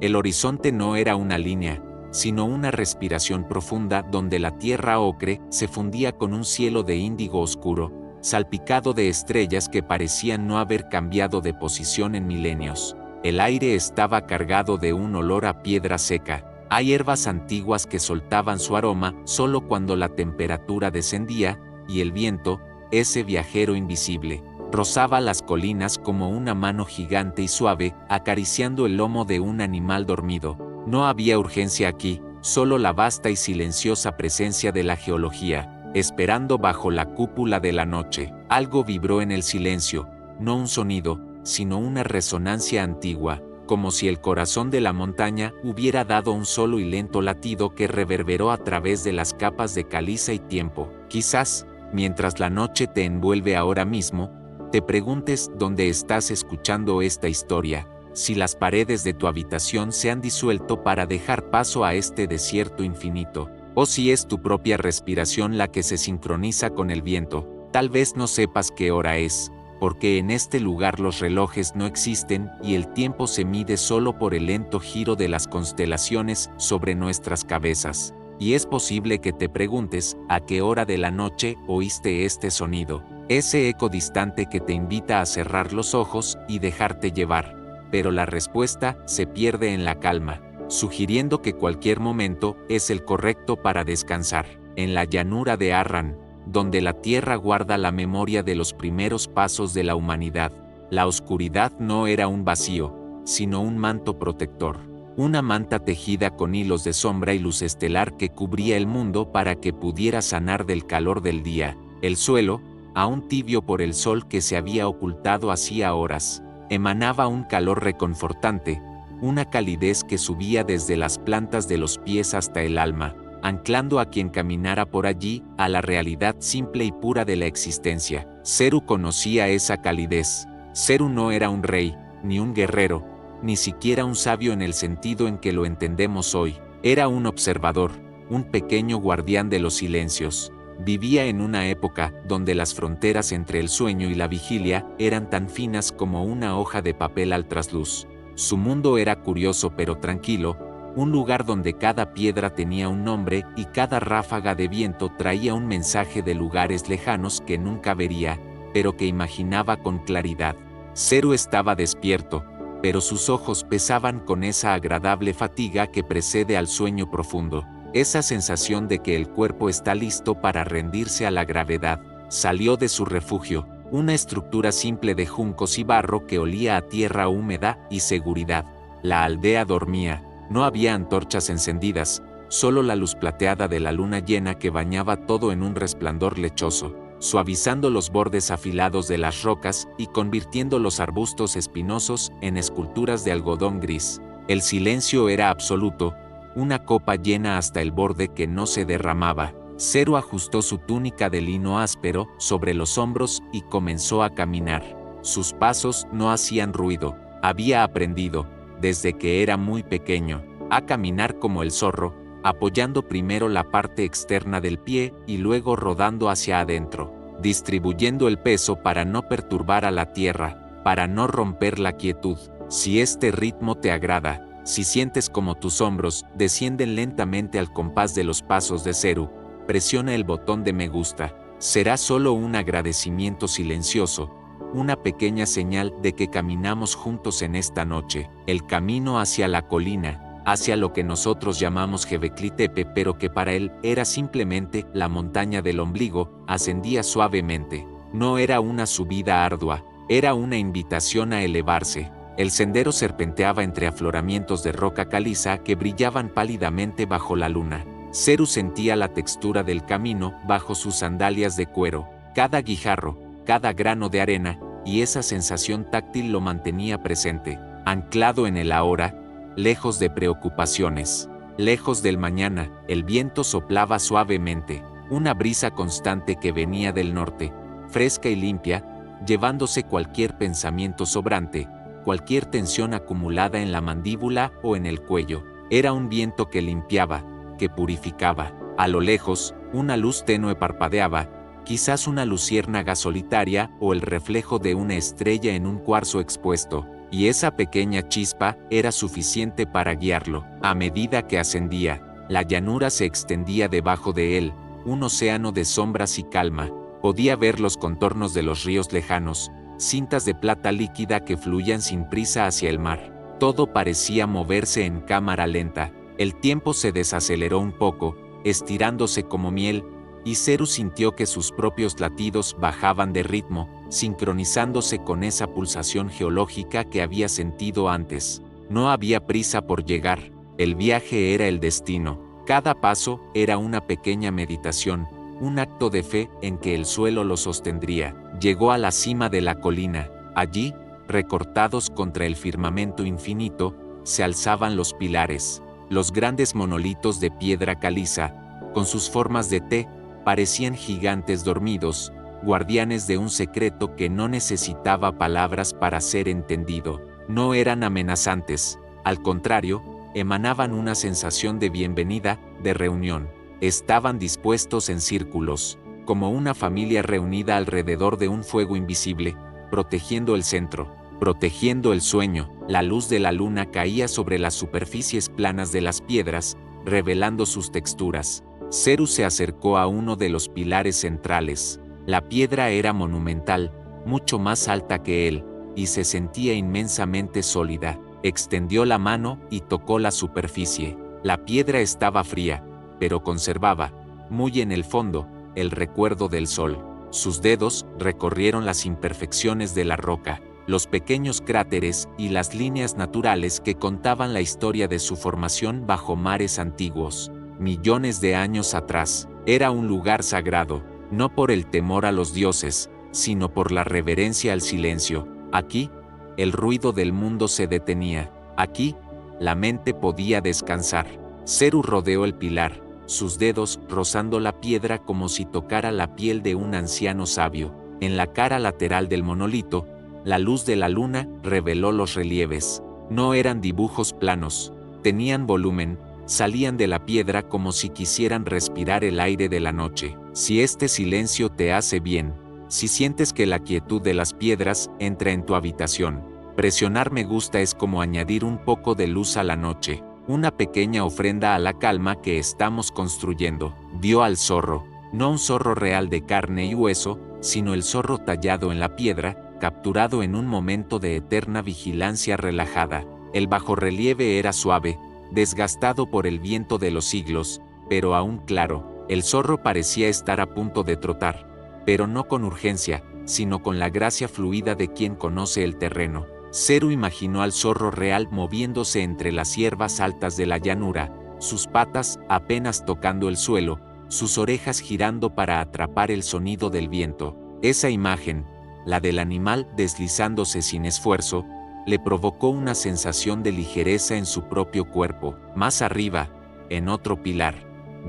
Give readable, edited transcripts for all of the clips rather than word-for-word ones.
El horizonte no era una línea, sino una respiración profunda donde la tierra ocre se fundía con un cielo de índigo oscuro, salpicado de estrellas que parecían no haber cambiado de posición en milenios. El aire estaba cargado de un olor a piedra seca. Hay hierbas antiguas que soltaban su aroma solo cuando la temperatura descendía, y el viento, ese viajero invisible, rozaba las colinas como una mano gigante y suave, acariciando el lomo de un animal dormido. No había urgencia aquí, solo la vasta y silenciosa presencia de la geología, esperando bajo la cúpula de la noche. Algo vibró en el silencio, no un sonido, sino una resonancia antigua, como si el corazón de la montaña hubiera dado un solo y lento latido que reverberó a través de las capas de caliza y tiempo. Quizás, mientras la noche te envuelve ahora mismo, te preguntes dónde estás escuchando esta historia, si las paredes de tu habitación se han disuelto para dejar paso a este desierto infinito, o si es tu propia respiración la que se sincroniza con el viento. Tal vez no sepas qué hora es, porque en este lugar los relojes no existen y el tiempo se mide solo por el lento giro de las constelaciones sobre nuestras cabezas. Y es posible que te preguntes a qué hora de la noche oíste este sonido, ese eco distante que te invita a cerrar los ojos y dejarte llevar. Pero la respuesta se pierde en la calma, sugiriendo que cualquier momento es el correcto para descansar. En la llanura de Arran, donde la tierra guarda la memoria de los primeros pasos de la humanidad, la oscuridad no era un vacío, sino un manto protector, una manta tejida con hilos de sombra y luz estelar que cubría el mundo para que pudiera sanar del calor del día. El suelo, aún tibio por el sol que se había ocultado hacía horas, emanaba un calor reconfortante, una calidez que subía desde las plantas de los pies hasta el alma, anclando a quien caminara por allí a la realidad simple y pura de la existencia. Zeru conocía esa calidez. Zeru no era un rey, ni un guerrero, ni siquiera un sabio en el sentido en que lo entendemos hoy. Era un observador, un pequeño guardián de los silencios. Vivía en una época donde las fronteras entre el sueño y la vigilia eran tan finas como una hoja de papel al trasluz. Su mundo era curioso pero tranquilo, un lugar donde cada piedra tenía un nombre y cada ráfaga de viento traía un mensaje de lugares lejanos que nunca vería, pero que imaginaba con claridad. Zeru estaba despierto, pero sus ojos pesaban con esa agradable fatiga que precede al sueño profundo, esa sensación de que el cuerpo está listo para rendirse a la gravedad. Salió de su refugio, una estructura simple de juncos y barro que olía a tierra húmeda y seguridad. La aldea dormía. No había antorchas encendidas, solo la luz plateada de la luna llena que bañaba todo en un resplandor lechoso, suavizando los bordes afilados de las rocas y convirtiendo los arbustos espinosos en esculturas de algodón gris. El silencio era absoluto, una copa llena hasta el borde que no se derramaba. Zeru ajustó su túnica de lino áspero sobre los hombros y comenzó a caminar. Sus pasos no hacían ruido. Había aprendido, desde que era muy pequeño, a caminar como el zorro, apoyando primero la parte externa del pie y luego rodando hacia adentro, distribuyendo el peso para no perturbar a la tierra, para no romper la quietud. Si este ritmo te agrada, si sientes como tus hombros descienden lentamente al compás de los pasos de Zeru, presiona el botón de me gusta. Será solo un agradecimiento silencioso, una pequeña señal de que caminamos juntos en esta noche, el camino hacia la colina, hacia lo que nosotros llamamos Göbekli Tepe, pero que para él era simplemente la montaña del ombligo. Ascendía suavemente. No era una subida ardua, era una invitación a elevarse. El sendero serpenteaba entre afloramientos de roca caliza que brillaban pálidamente bajo la luna. Zeru sentía la textura del camino bajo sus sandalias de cuero, cada guijarro, cada grano de arena, y esa sensación táctil lo mantenía presente, anclado en el ahora, lejos de preocupaciones, lejos del mañana. El viento soplaba suavemente, una brisa constante que venía del norte, fresca y limpia, llevándose cualquier pensamiento sobrante, cualquier tensión acumulada en la mandíbula o en el cuello. Era un viento que limpiaba, que purificaba. A lo lejos, una luz tenue parpadeaba, quizás una luciérnaga solitaria o el reflejo de una estrella en un cuarzo expuesto. y esa pequeña chispa era suficiente para guiarlo. A medida que ascendía, la llanura se extendía debajo de él, un océano de sombras y calma. Podía ver los contornos de los ríos lejanos, cintas de plata líquida que fluían sin prisa hacia el mar. Todo parecía moverse en cámara lenta. El tiempo se desaceleró un poco, estirándose como miel, y Ceru sintió que sus propios latidos bajaban de ritmo, sincronizándose con esa pulsación geológica que había sentido antes. No había prisa por llegar, el viaje era el destino. Cada paso era una pequeña meditación, un acto de fe en que el suelo lo sostendría. Llegó a la cima de la colina. Allí, recortados contra el firmamento infinito, se alzaban los pilares. Los grandes monolitos de piedra caliza, con sus formas de T, parecían gigantes dormidos, guardianes de un secreto que no necesitaba palabras para ser entendido. No eran amenazantes, al contrario, emanaban una sensación de bienvenida, de reunión. Estaban dispuestos en círculos, como una familia reunida alrededor de un fuego invisible, protegiendo el centro, protegiendo el sueño. La luz de la luna caía sobre las superficies planas de las piedras, revelando sus texturas. Ceru se acercó a uno de los pilares centrales. La piedra era monumental, mucho más alta que él, y se sentía inmensamente sólida. Extendió la mano y tocó la superficie. La piedra estaba fría, pero conservaba, muy en el fondo, el recuerdo del sol. Sus dedos recorrieron las imperfecciones de la roca, los pequeños cráteres y las líneas naturales que contaban la historia de su formación bajo mares antiguos. Millones de años atrás, era un lugar sagrado, no por el temor a los dioses, sino por la reverencia al silencio. Aquí, el ruido del mundo se detenía. Aquí, la mente podía descansar. Ceru rodeó el pilar, sus dedos rozando la piedra como si tocara la piel de un anciano sabio. En la cara lateral del monolito, la luz de la luna reveló los relieves. No eran dibujos planos, tenían volumen, salían de la piedra como si quisieran respirar el aire de la noche. Si este silencio te hace bien, si sientes que la quietud de las piedras entra en tu habitación, presionar me gusta es como añadir un poco de luz a la noche, una pequeña ofrenda a la calma que estamos construyendo. Vio al zorro, no un zorro real de carne y hueso, sino el zorro tallado en la piedra, capturado en un momento de eterna vigilancia relajada. El bajorrelieve era suave, desgastado por el viento de los siglos, pero aún claro. El zorro parecía estar a punto de trotar, pero no con urgencia, sino con la gracia fluida de quien conoce el terreno. Ceru imaginó al zorro real moviéndose entre las hierbas altas de la llanura, sus patas apenas tocando el suelo, sus orejas girando para atrapar el sonido del viento. Esa imagen, la del animal deslizándose sin esfuerzo, le provocó una sensación de ligereza en su propio cuerpo. Más arriba, en otro pilar,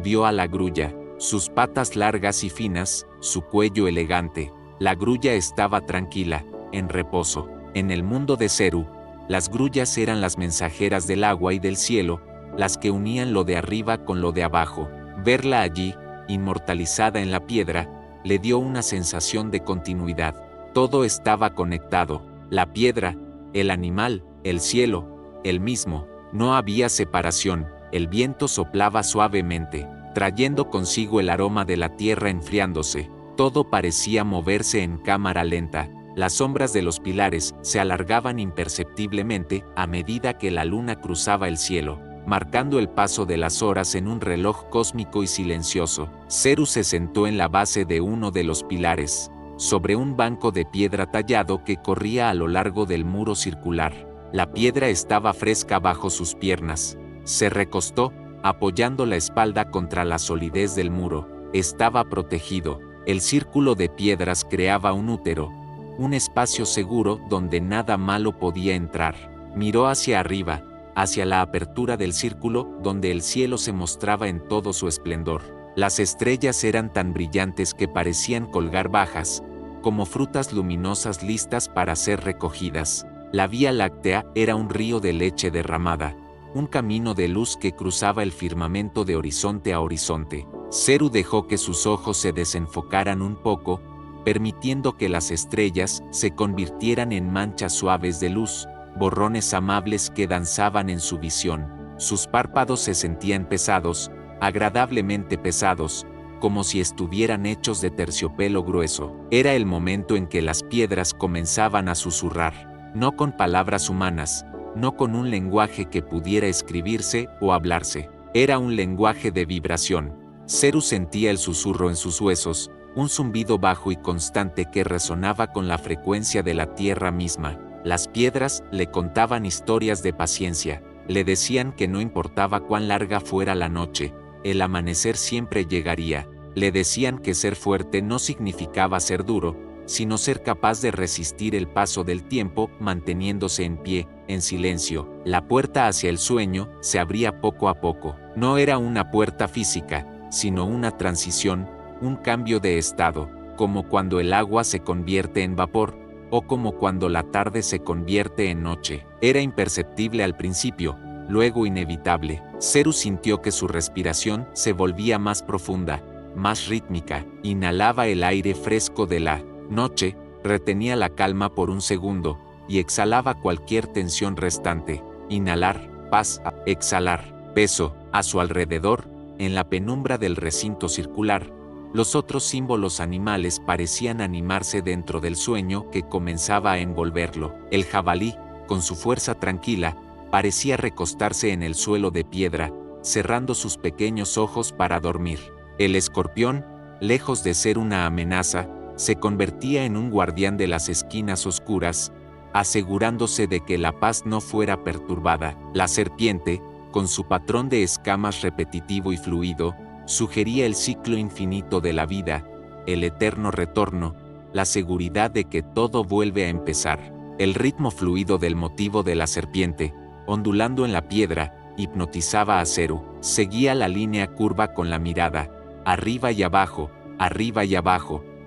vio a la grulla, sus patas largas y finas, su cuello elegante. La grulla estaba tranquila, en reposo. En el mundo de Ceru, las grullas eran las mensajeras del agua y del cielo, las que unían lo de arriba con lo de abajo. Verla allí, inmortalizada en la piedra, le dio una sensación de continuidad. Todo estaba conectado, la piedra, el animal, el cielo, él mismo. No había separación. El viento soplaba suavemente, trayendo consigo el aroma de la tierra enfriándose. Todo parecía moverse en cámara lenta. Las sombras de los pilares se alargaban imperceptiblemente a medida que la luna cruzaba el cielo, marcando el paso de las horas en un reloj cósmico y silencioso. Ceru se sentó en la base de uno de los pilares, sobre un banco de piedra tallado que corría a lo largo del muro circular. La piedra estaba fresca bajo sus piernas. Se recostó, apoyando la espalda contra la solidez del muro. Estaba protegido. El círculo de piedras creaba un útero, un espacio seguro donde nada malo podía entrar. Miró hacia arriba, hacia la apertura del círculo donde el cielo se mostraba en todo su esplendor. Las estrellas eran tan brillantes que parecían colgar bajas, como frutas luminosas listas para ser recogidas. La Vía Láctea era un río de leche derramada, un camino de luz que cruzaba el firmamento de horizonte a horizonte. Ceru dejó que sus ojos se desenfocaran un poco, permitiendo que las estrellas se convirtieran en manchas suaves de luz, borrones amables que danzaban en su visión. Sus párpados se sentían pesados, agradablemente pesados, como si estuvieran hechos de terciopelo grueso. Era el momento en que las piedras comenzaban a susurrar, no con palabras humanas, no con un lenguaje que pudiera escribirse o hablarse. Era un lenguaje de vibración. Ceru sentía el susurro en sus huesos, un zumbido bajo y constante que resonaba con la frecuencia de la tierra misma. Las piedras le contaban historias de paciencia, le decían que no importaba cuán larga fuera la noche, el amanecer siempre llegaría. Le decían que ser fuerte no significaba ser duro, sino ser capaz de resistir el paso del tiempo manteniéndose en pie, en silencio. La puerta hacia el sueño se abría poco a poco. No era una puerta física, sino una transición, un cambio de estado, como cuando el agua se convierte en vapor, o como cuando la tarde se convierte en noche. Era imperceptible al principio, luego inevitable. Ceru sintió que su respiración se volvía más profunda, más rítmica. Inhalaba el aire fresco de la noche, retenía la calma por un segundo, y exhalaba cualquier tensión restante. Inhalar, paz, exhalar, peso. A su alrededor, en la penumbra del recinto circular, los otros símbolos animales parecían animarse dentro del sueño que comenzaba a envolverlo. El jabalí, con su fuerza tranquila, parecía recostarse en el suelo de piedra, cerrando sus pequeños ojos para dormir. El escorpión, lejos de ser una amenaza, se convertía en un guardián de las esquinas oscuras, asegurándose de que la paz no fuera perturbada. La serpiente, con su patrón de escamas repetitivo y fluido, sugería el ciclo infinito de la vida, el eterno retorno, la seguridad de que todo vuelve a empezar. El ritmo fluido del motivo de la serpiente, ondulando en la piedra, hipnotizaba a Ceru. Seguía la línea curva con la mirada, arriba y abajo,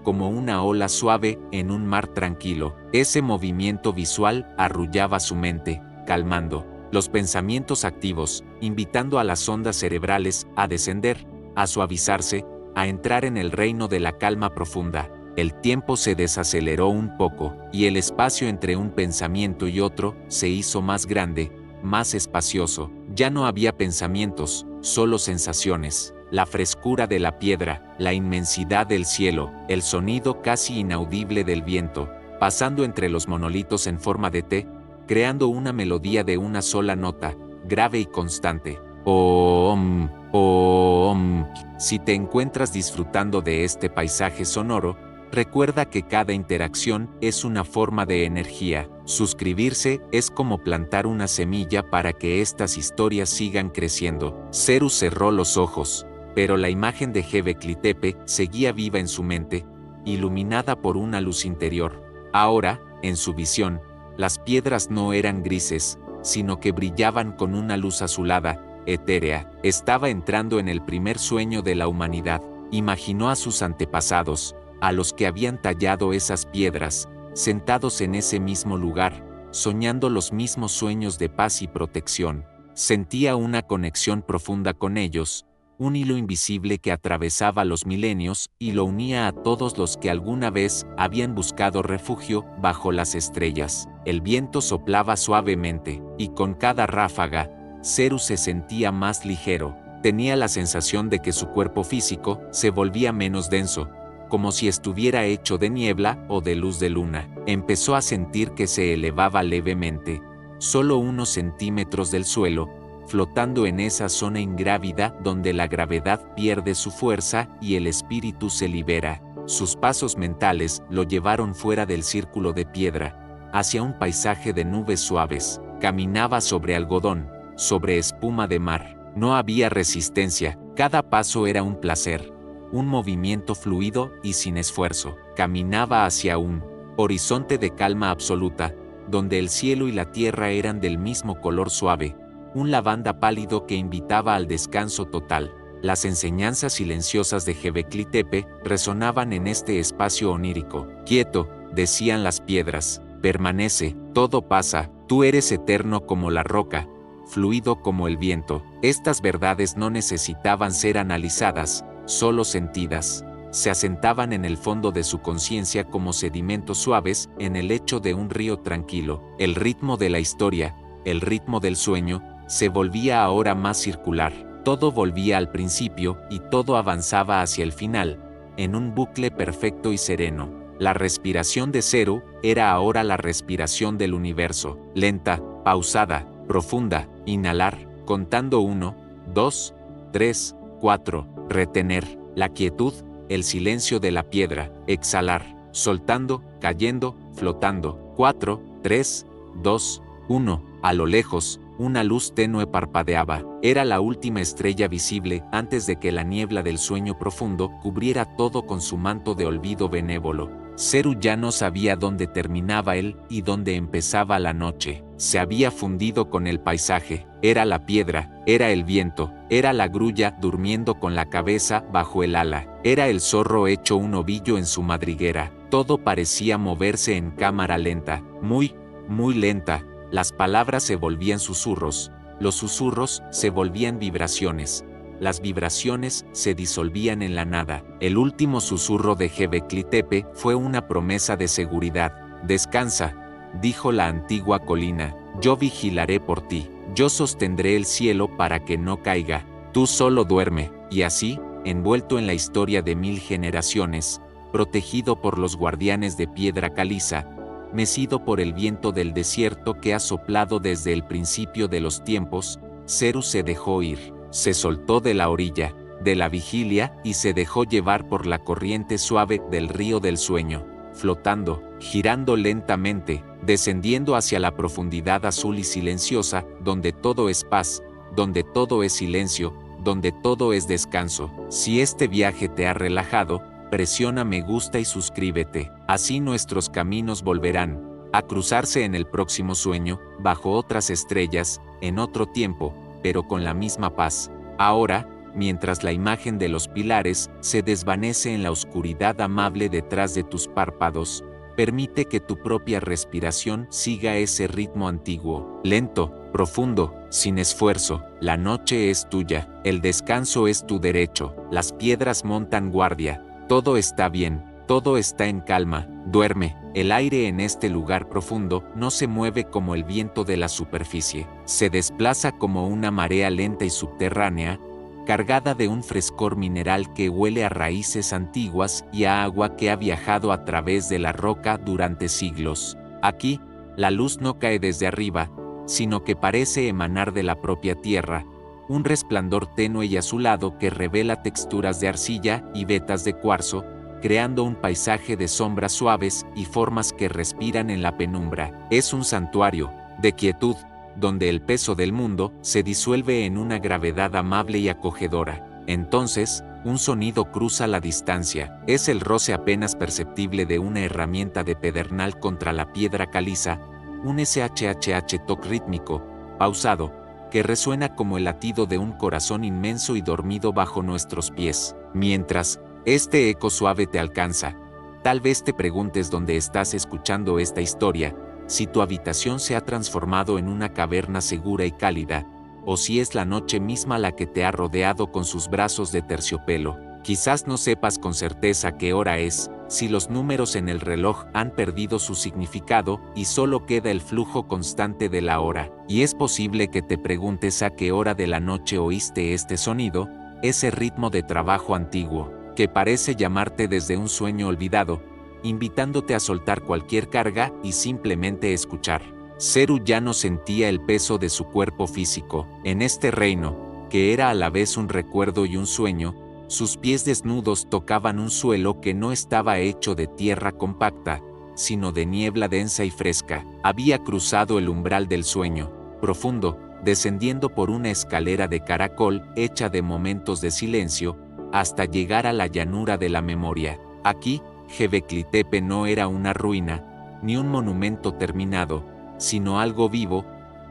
como una ola suave en un mar tranquilo. Ese movimiento visual arrullaba su mente, calmando los pensamientos activos, invitando a las ondas cerebrales a descender, a suavizarse, a entrar en el reino de la calma profunda. El tiempo se desaceleró un poco, y el espacio entre un pensamiento y otro se hizo más grande, más espacioso. Ya no había pensamientos, solo sensaciones. La frescura de la piedra, la inmensidad del cielo, el sonido casi inaudible del viento, pasando entre los monolitos en forma de T, creando una melodía de una sola nota, grave y constante. Om, om. Si te encuentras disfrutando de este paisaje sonoro, recuerda que cada interacción es una forma de energía. Suscribirse es como plantar una semilla para que estas historias sigan creciendo. Ceru cerró los ojos, pero la imagen de Göbekli Tepe seguía viva en su mente, iluminada por una luz interior. Ahora, en su visión, las piedras no eran grises, sino que brillaban con una luz azulada, etérea. Estaba entrando en el primer sueño de la humanidad. Imaginó a sus antepasados, a los que habían tallado esas piedras, sentados en ese mismo lugar, soñando los mismos sueños de paz y protección. Sentía una conexión profunda con ellos, un hilo invisible que atravesaba los milenios y lo unía a todos los que alguna vez habían buscado refugio bajo las estrellas. El viento soplaba suavemente, y con cada ráfaga, Ceru se sentía más ligero. Tenía la sensación de que su cuerpo físico se volvía menos denso, como si estuviera hecho de niebla o de luz de luna. Empezó a sentir que se elevaba levemente, solo unos centímetros del suelo, flotando en esa zona ingrávida donde la gravedad pierde su fuerza y el espíritu se libera. Sus pasos mentales lo llevaron fuera del círculo de piedra, hacia un paisaje de nubes suaves. Caminaba sobre algodón, sobre espuma de mar. No había resistencia, cada paso era un placer, un movimiento fluido y sin esfuerzo. Caminaba hacia un horizonte de calma absoluta, donde el cielo y la tierra eran del mismo color suave, un lavanda pálido que invitaba al descanso total. Las enseñanzas silenciosas de Göbekli Tepe resonaban en este espacio onírico. Quieto, decían las piedras, permanece, todo pasa, tú eres eterno como la roca, fluido como el viento. Estas verdades no necesitaban ser analizadas, solo sentidas. se asentaban en el fondo de su conciencia como sedimentos suaves en el lecho de un río tranquilo. El ritmo de la historia, el ritmo del sueño, se volvía ahora más circular. Todo volvía al principio y todo avanzaba hacia el final, en un bucle perfecto y sereno. La respiración de Zeru era ahora la respiración del universo, lenta, pausada, profunda, inhalar, contando 1, 2, 3, 4, retener, la quietud, el silencio de la piedra, exhalar, soltando, cayendo, flotando, 4, 3, 2, 1, a lo lejos, una luz tenue parpadeaba. Era la última estrella visible antes de que la niebla del sueño profundo cubriera todo con su manto de olvido benévolo. Zeru ya no sabía dónde terminaba él y dónde empezaba la noche. Se había fundido con el paisaje. Era la piedra, era el viento, era la grulla durmiendo con la cabeza bajo el ala, era el zorro hecho un ovillo en su madriguera. Todo parecía moverse en cámara lenta, muy, muy lenta. Las palabras se volvían susurros, los susurros se volvían vibraciones, las vibraciones se disolvían en la nada. El último susurro de Göbekli Tepe fue una promesa de seguridad. Descansa, dijo la antigua colina, yo vigilaré por ti, yo sostendré el cielo para que no caiga, tú solo duerme. Y así, envuelto en la historia de 1000 generaciones, protegido por los guardianes de piedra caliza, mecido por el viento del desierto que ha soplado desde el principio de los tiempos, Zeru se dejó ir, se soltó de la orilla, de la vigilia y se dejó llevar por la corriente suave del río del sueño, flotando, girando lentamente, descendiendo hacia la profundidad azul y silenciosa, donde todo es paz, donde todo es silencio, donde todo es descanso. Si este viaje te ha relajado, presiona me gusta y suscríbete. Así nuestros caminos volverán a cruzarse en el próximo sueño, bajo otras estrellas, en otro tiempo, pero con la misma paz. Ahora, mientras la imagen de los pilares se desvanece en la oscuridad amable detrás de tus párpados, permite que tu propia respiración siga ese ritmo antiguo, lento, profundo, sin esfuerzo. La noche es tuya, el descanso es tu derecho, las piedras montan guardia. Todo está bien, todo está en calma, duerme. El aire en este lugar profundo no se mueve como el viento de la superficie, se desplaza como una marea lenta y subterránea, cargada de un frescor mineral que huele a raíces antiguas y a agua que ha viajado a través de la roca durante siglos. Aquí, la luz no cae desde arriba, sino que parece emanar de la propia tierra, un resplandor tenue y azulado que revela texturas de arcilla y vetas de cuarzo, creando un paisaje de sombras suaves y formas que respiran en la penumbra. Es un santuario, de quietud, donde el peso del mundo se disuelve en una gravedad amable y acogedora. Entonces, un sonido cruza la distancia. Es el roce apenas perceptible de una herramienta de pedernal contra la piedra caliza, un SHHH toque rítmico, pausado, que resuena como el latido de un corazón inmenso y dormido bajo nuestros pies. Mientras este eco suave te alcanza, tal vez te preguntes dónde estás escuchando esta historia, si tu habitación se ha transformado en una caverna segura y cálida, o si es la noche misma la que te ha rodeado con sus brazos de terciopelo. Quizás no sepas con certeza qué hora es, si los números en el reloj han perdido su significado y solo queda el flujo constante de la hora. Y es posible que te preguntes a qué hora de la noche oíste este sonido, ese ritmo de trabajo antiguo, que parece llamarte desde un sueño olvidado, invitándote a soltar cualquier carga y simplemente escuchar. Zeru ya no sentía el peso de su cuerpo físico. En este reino, que era a la vez un recuerdo y un sueño, sus pies desnudos tocaban un suelo que no estaba hecho de tierra compacta, sino de niebla densa y fresca. Había cruzado el umbral del sueño, profundo, descendiendo por una escalera de caracol hecha de momentos de silencio, hasta llegar a la llanura de la memoria. Aquí, Göbekli Tepe no era una ruina, ni un monumento terminado, sino algo vivo,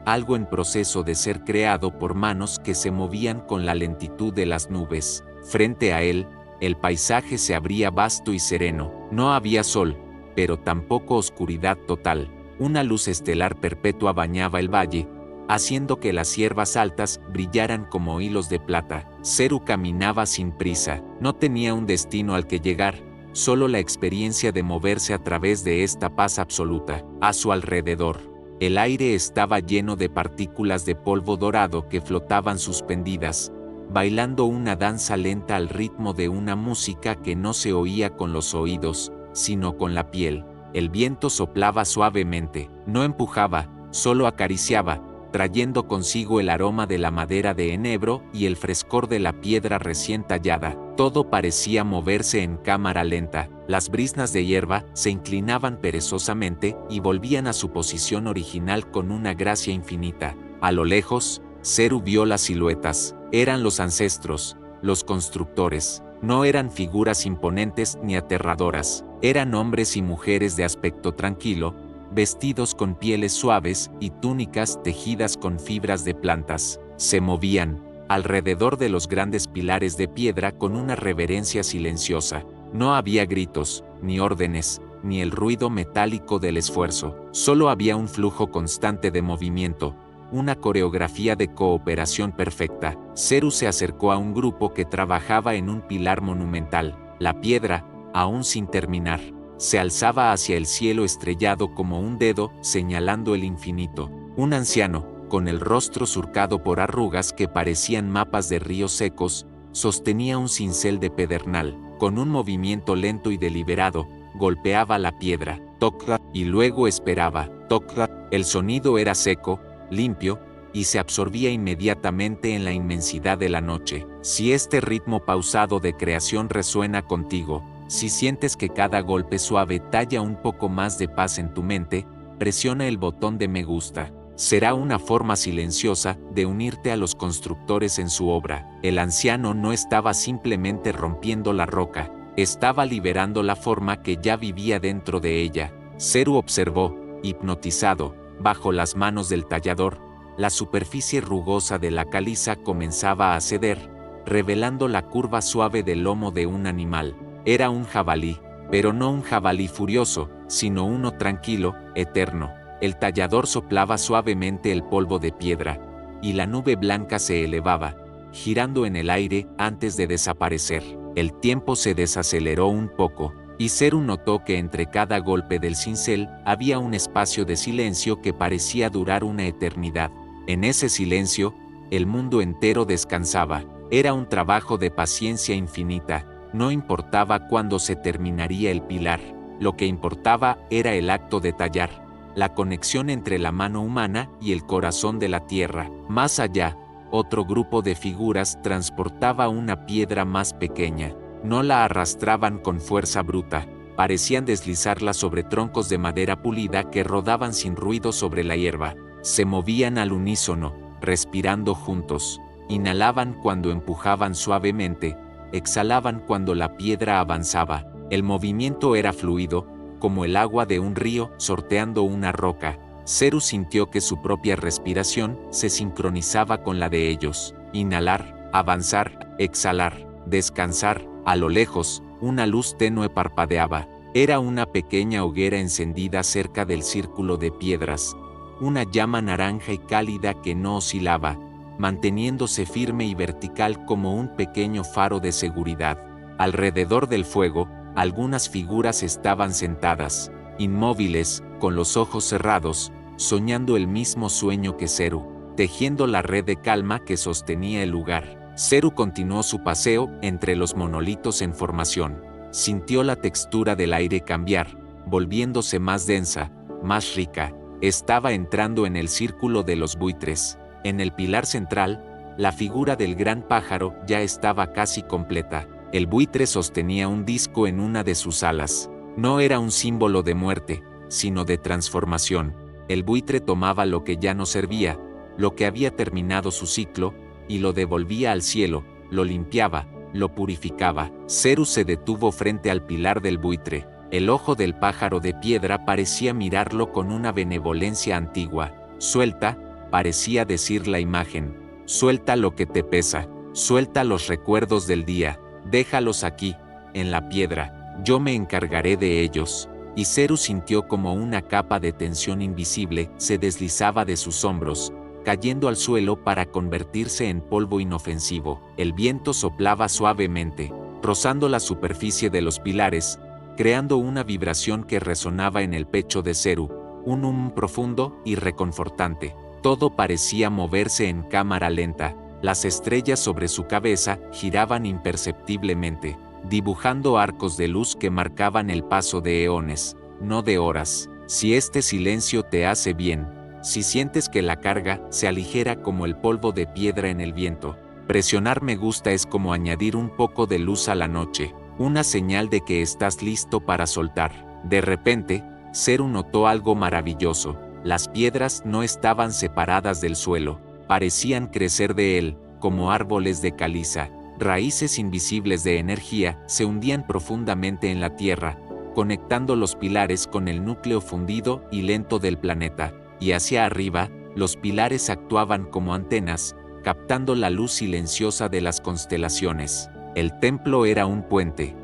algo en proceso de ser creado por manos que se movían con la lentitud de las nubes. Frente a él, el paisaje se abría vasto y sereno. No había sol, pero tampoco oscuridad total. Una luz estelar perpetua bañaba el valle, haciendo que las hierbas altas brillaran como hilos de plata. Zeru caminaba sin prisa, no tenía un destino al que llegar, solo la experiencia de moverse a través de esta paz absoluta. A su alrededor, el aire estaba lleno de partículas de polvo dorado que flotaban suspendidas, bailando una danza lenta al ritmo de una música que no se oía con los oídos, sino con la piel. El viento soplaba suavemente, no empujaba, solo acariciaba, trayendo consigo el aroma de la madera de enebro y el frescor de la piedra recién tallada. Todo parecía moverse en cámara lenta. Las briznas de hierba se inclinaban perezosamente y volvían a su posición original con una gracia infinita. A lo lejos, Zeru vio las siluetas. Eran los ancestros, los constructores. No eran figuras imponentes ni aterradoras. Eran hombres y mujeres de aspecto tranquilo, vestidos con pieles suaves y túnicas tejidas con fibras de plantas. Se movían alrededor de los grandes pilares de piedra con una reverencia silenciosa. No había gritos, ni órdenes, ni el ruido metálico del esfuerzo. Solo había un flujo constante de movimiento, una coreografía de cooperación perfecta. Zeru se acercó a un grupo que trabajaba en un pilar monumental. La piedra, aún sin terminar, se alzaba hacia el cielo estrellado como un dedo señalando el infinito. Un anciano, con el rostro surcado por arrugas que parecían mapas de ríos secos, sostenía un cincel de pedernal. Con un movimiento lento y deliberado, golpeaba la piedra, toc, y luego esperaba, toc. El sonido era seco, limpio, y se absorbía inmediatamente en la inmensidad de la noche. Si este ritmo pausado de creación resuena contigo, si sientes que cada golpe suave talla un poco más de paz en tu mente, presiona el botón de me gusta. Será una forma silenciosa de unirte a los constructores en su obra. El anciano no estaba simplemente rompiendo la roca, estaba liberando la forma que ya vivía dentro de ella. Zeru observó, hipnotizado, bajo las manos del tallador. La superficie rugosa de la caliza comenzaba a ceder, revelando la curva suave del lomo de un animal. Era un jabalí, pero no un jabalí furioso, sino uno tranquilo, eterno. El tallador soplaba suavemente el polvo de piedra, y la nube blanca se elevaba, girando en el aire antes de desaparecer. El tiempo se desaceleró un poco, y Zeru notó que entre cada golpe del cincel había un espacio de silencio que parecía durar una eternidad. En ese silencio, el mundo entero descansaba. Era un trabajo de paciencia infinita. No importaba cuándo se terminaría el pilar, lo que importaba era el acto de tallar, la conexión entre la mano humana y el corazón de la tierra. Más allá, otro grupo de figuras transportaba una piedra más pequeña. No la arrastraban con fuerza bruta, parecían deslizarla sobre troncos de madera pulida que rodaban sin ruido sobre la hierba. Se movían al unísono, respirando juntos. Inhalaban cuando empujaban suavemente, exhalaban cuando la piedra avanzaba. El movimiento era fluido, como el agua de un río sorteando una roca. Zeru sintió que su propia respiración se sincronizaba con la de ellos. Inhalar, avanzar, exhalar, descansar. A lo lejos, una luz tenue parpadeaba. Era una pequeña hoguera encendida cerca del círculo de piedras. Una llama naranja y cálida que no oscilaba, manteniéndose firme y vertical como un pequeño faro de seguridad. Alrededor del fuego, algunas figuras estaban sentadas, inmóviles, con los ojos cerrados, soñando el mismo sueño que Zeru, tejiendo la red de calma que sostenía el lugar. Zeru continuó su paseo entre los monolitos en formación. Sintió la textura del aire cambiar, volviéndose más densa, más rica. Estaba entrando en el círculo de los buitres. En el pilar central, la figura del gran pájaro ya estaba casi completa. El buitre sostenía un disco en una de sus alas. No era un símbolo de muerte, sino de transformación. El buitre tomaba lo que ya no servía, lo que había terminado su ciclo, y lo devolvía al cielo, lo limpiaba, lo purificaba. Zeru se detuvo frente al pilar del buitre. El ojo del pájaro de piedra parecía mirarlo con una benevolencia antigua. Suelta, parecía decir la imagen. Suelta lo que te pesa, suelta los recuerdos del día, déjalos aquí, en la piedra, yo me encargaré de ellos. Y Zeru sintió como una capa de tensión invisible se deslizaba de sus hombros, cayendo al suelo para convertirse en polvo inofensivo. El viento soplaba suavemente, rozando la superficie de los pilares, creando una vibración que resonaba en el pecho de Zeru, un profundo y reconfortante. Todo parecía moverse en cámara lenta. Las estrellas sobre su cabeza giraban imperceptiblemente, dibujando arcos de luz que marcaban el paso de eones, no de horas. Si este silencio te hace bien, si sientes que la carga se aligera como el polvo de piedra en el viento, presionar me gusta es como añadir un poco de luz a la noche, una señal de que estás listo para soltar. De repente, Zeru notó algo maravilloso. Las piedras no estaban separadas del suelo, parecían crecer de él, como árboles de caliza. Raíces invisibles de energía se hundían profundamente en la tierra, conectando los pilares con el núcleo fundido y lento del planeta, y hacia arriba, los pilares actuaban como antenas, captando la luz silenciosa de las constelaciones. El templo era un puente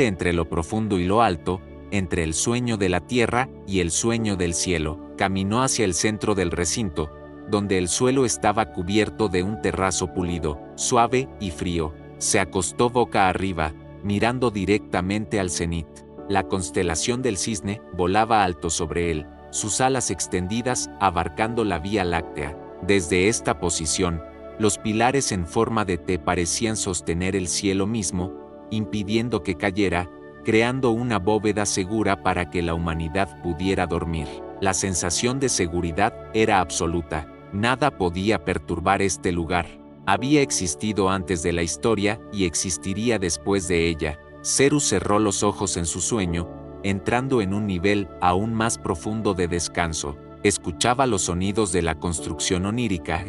entre lo profundo y lo alto, entre el sueño de la tierra y el sueño del cielo. Caminó hacia el centro del recinto, donde el suelo estaba cubierto de un terrazo pulido, suave y frío. Se acostó boca arriba, mirando directamente al cenit. La constelación del cisne volaba alto sobre él, sus alas extendidas abarcando la Vía Láctea. Desde esta posición, los pilares en forma de T parecían sostener el cielo mismo, impidiendo que cayera, creando una bóveda segura para que la humanidad pudiera dormir. La sensación de seguridad era absoluta. Nada podía perturbar este lugar. Había existido antes de la historia y existiría después de ella. Zeru cerró los ojos en su sueño, entrando en un nivel aún más profundo de descanso. Escuchaba los sonidos de la construcción onírica,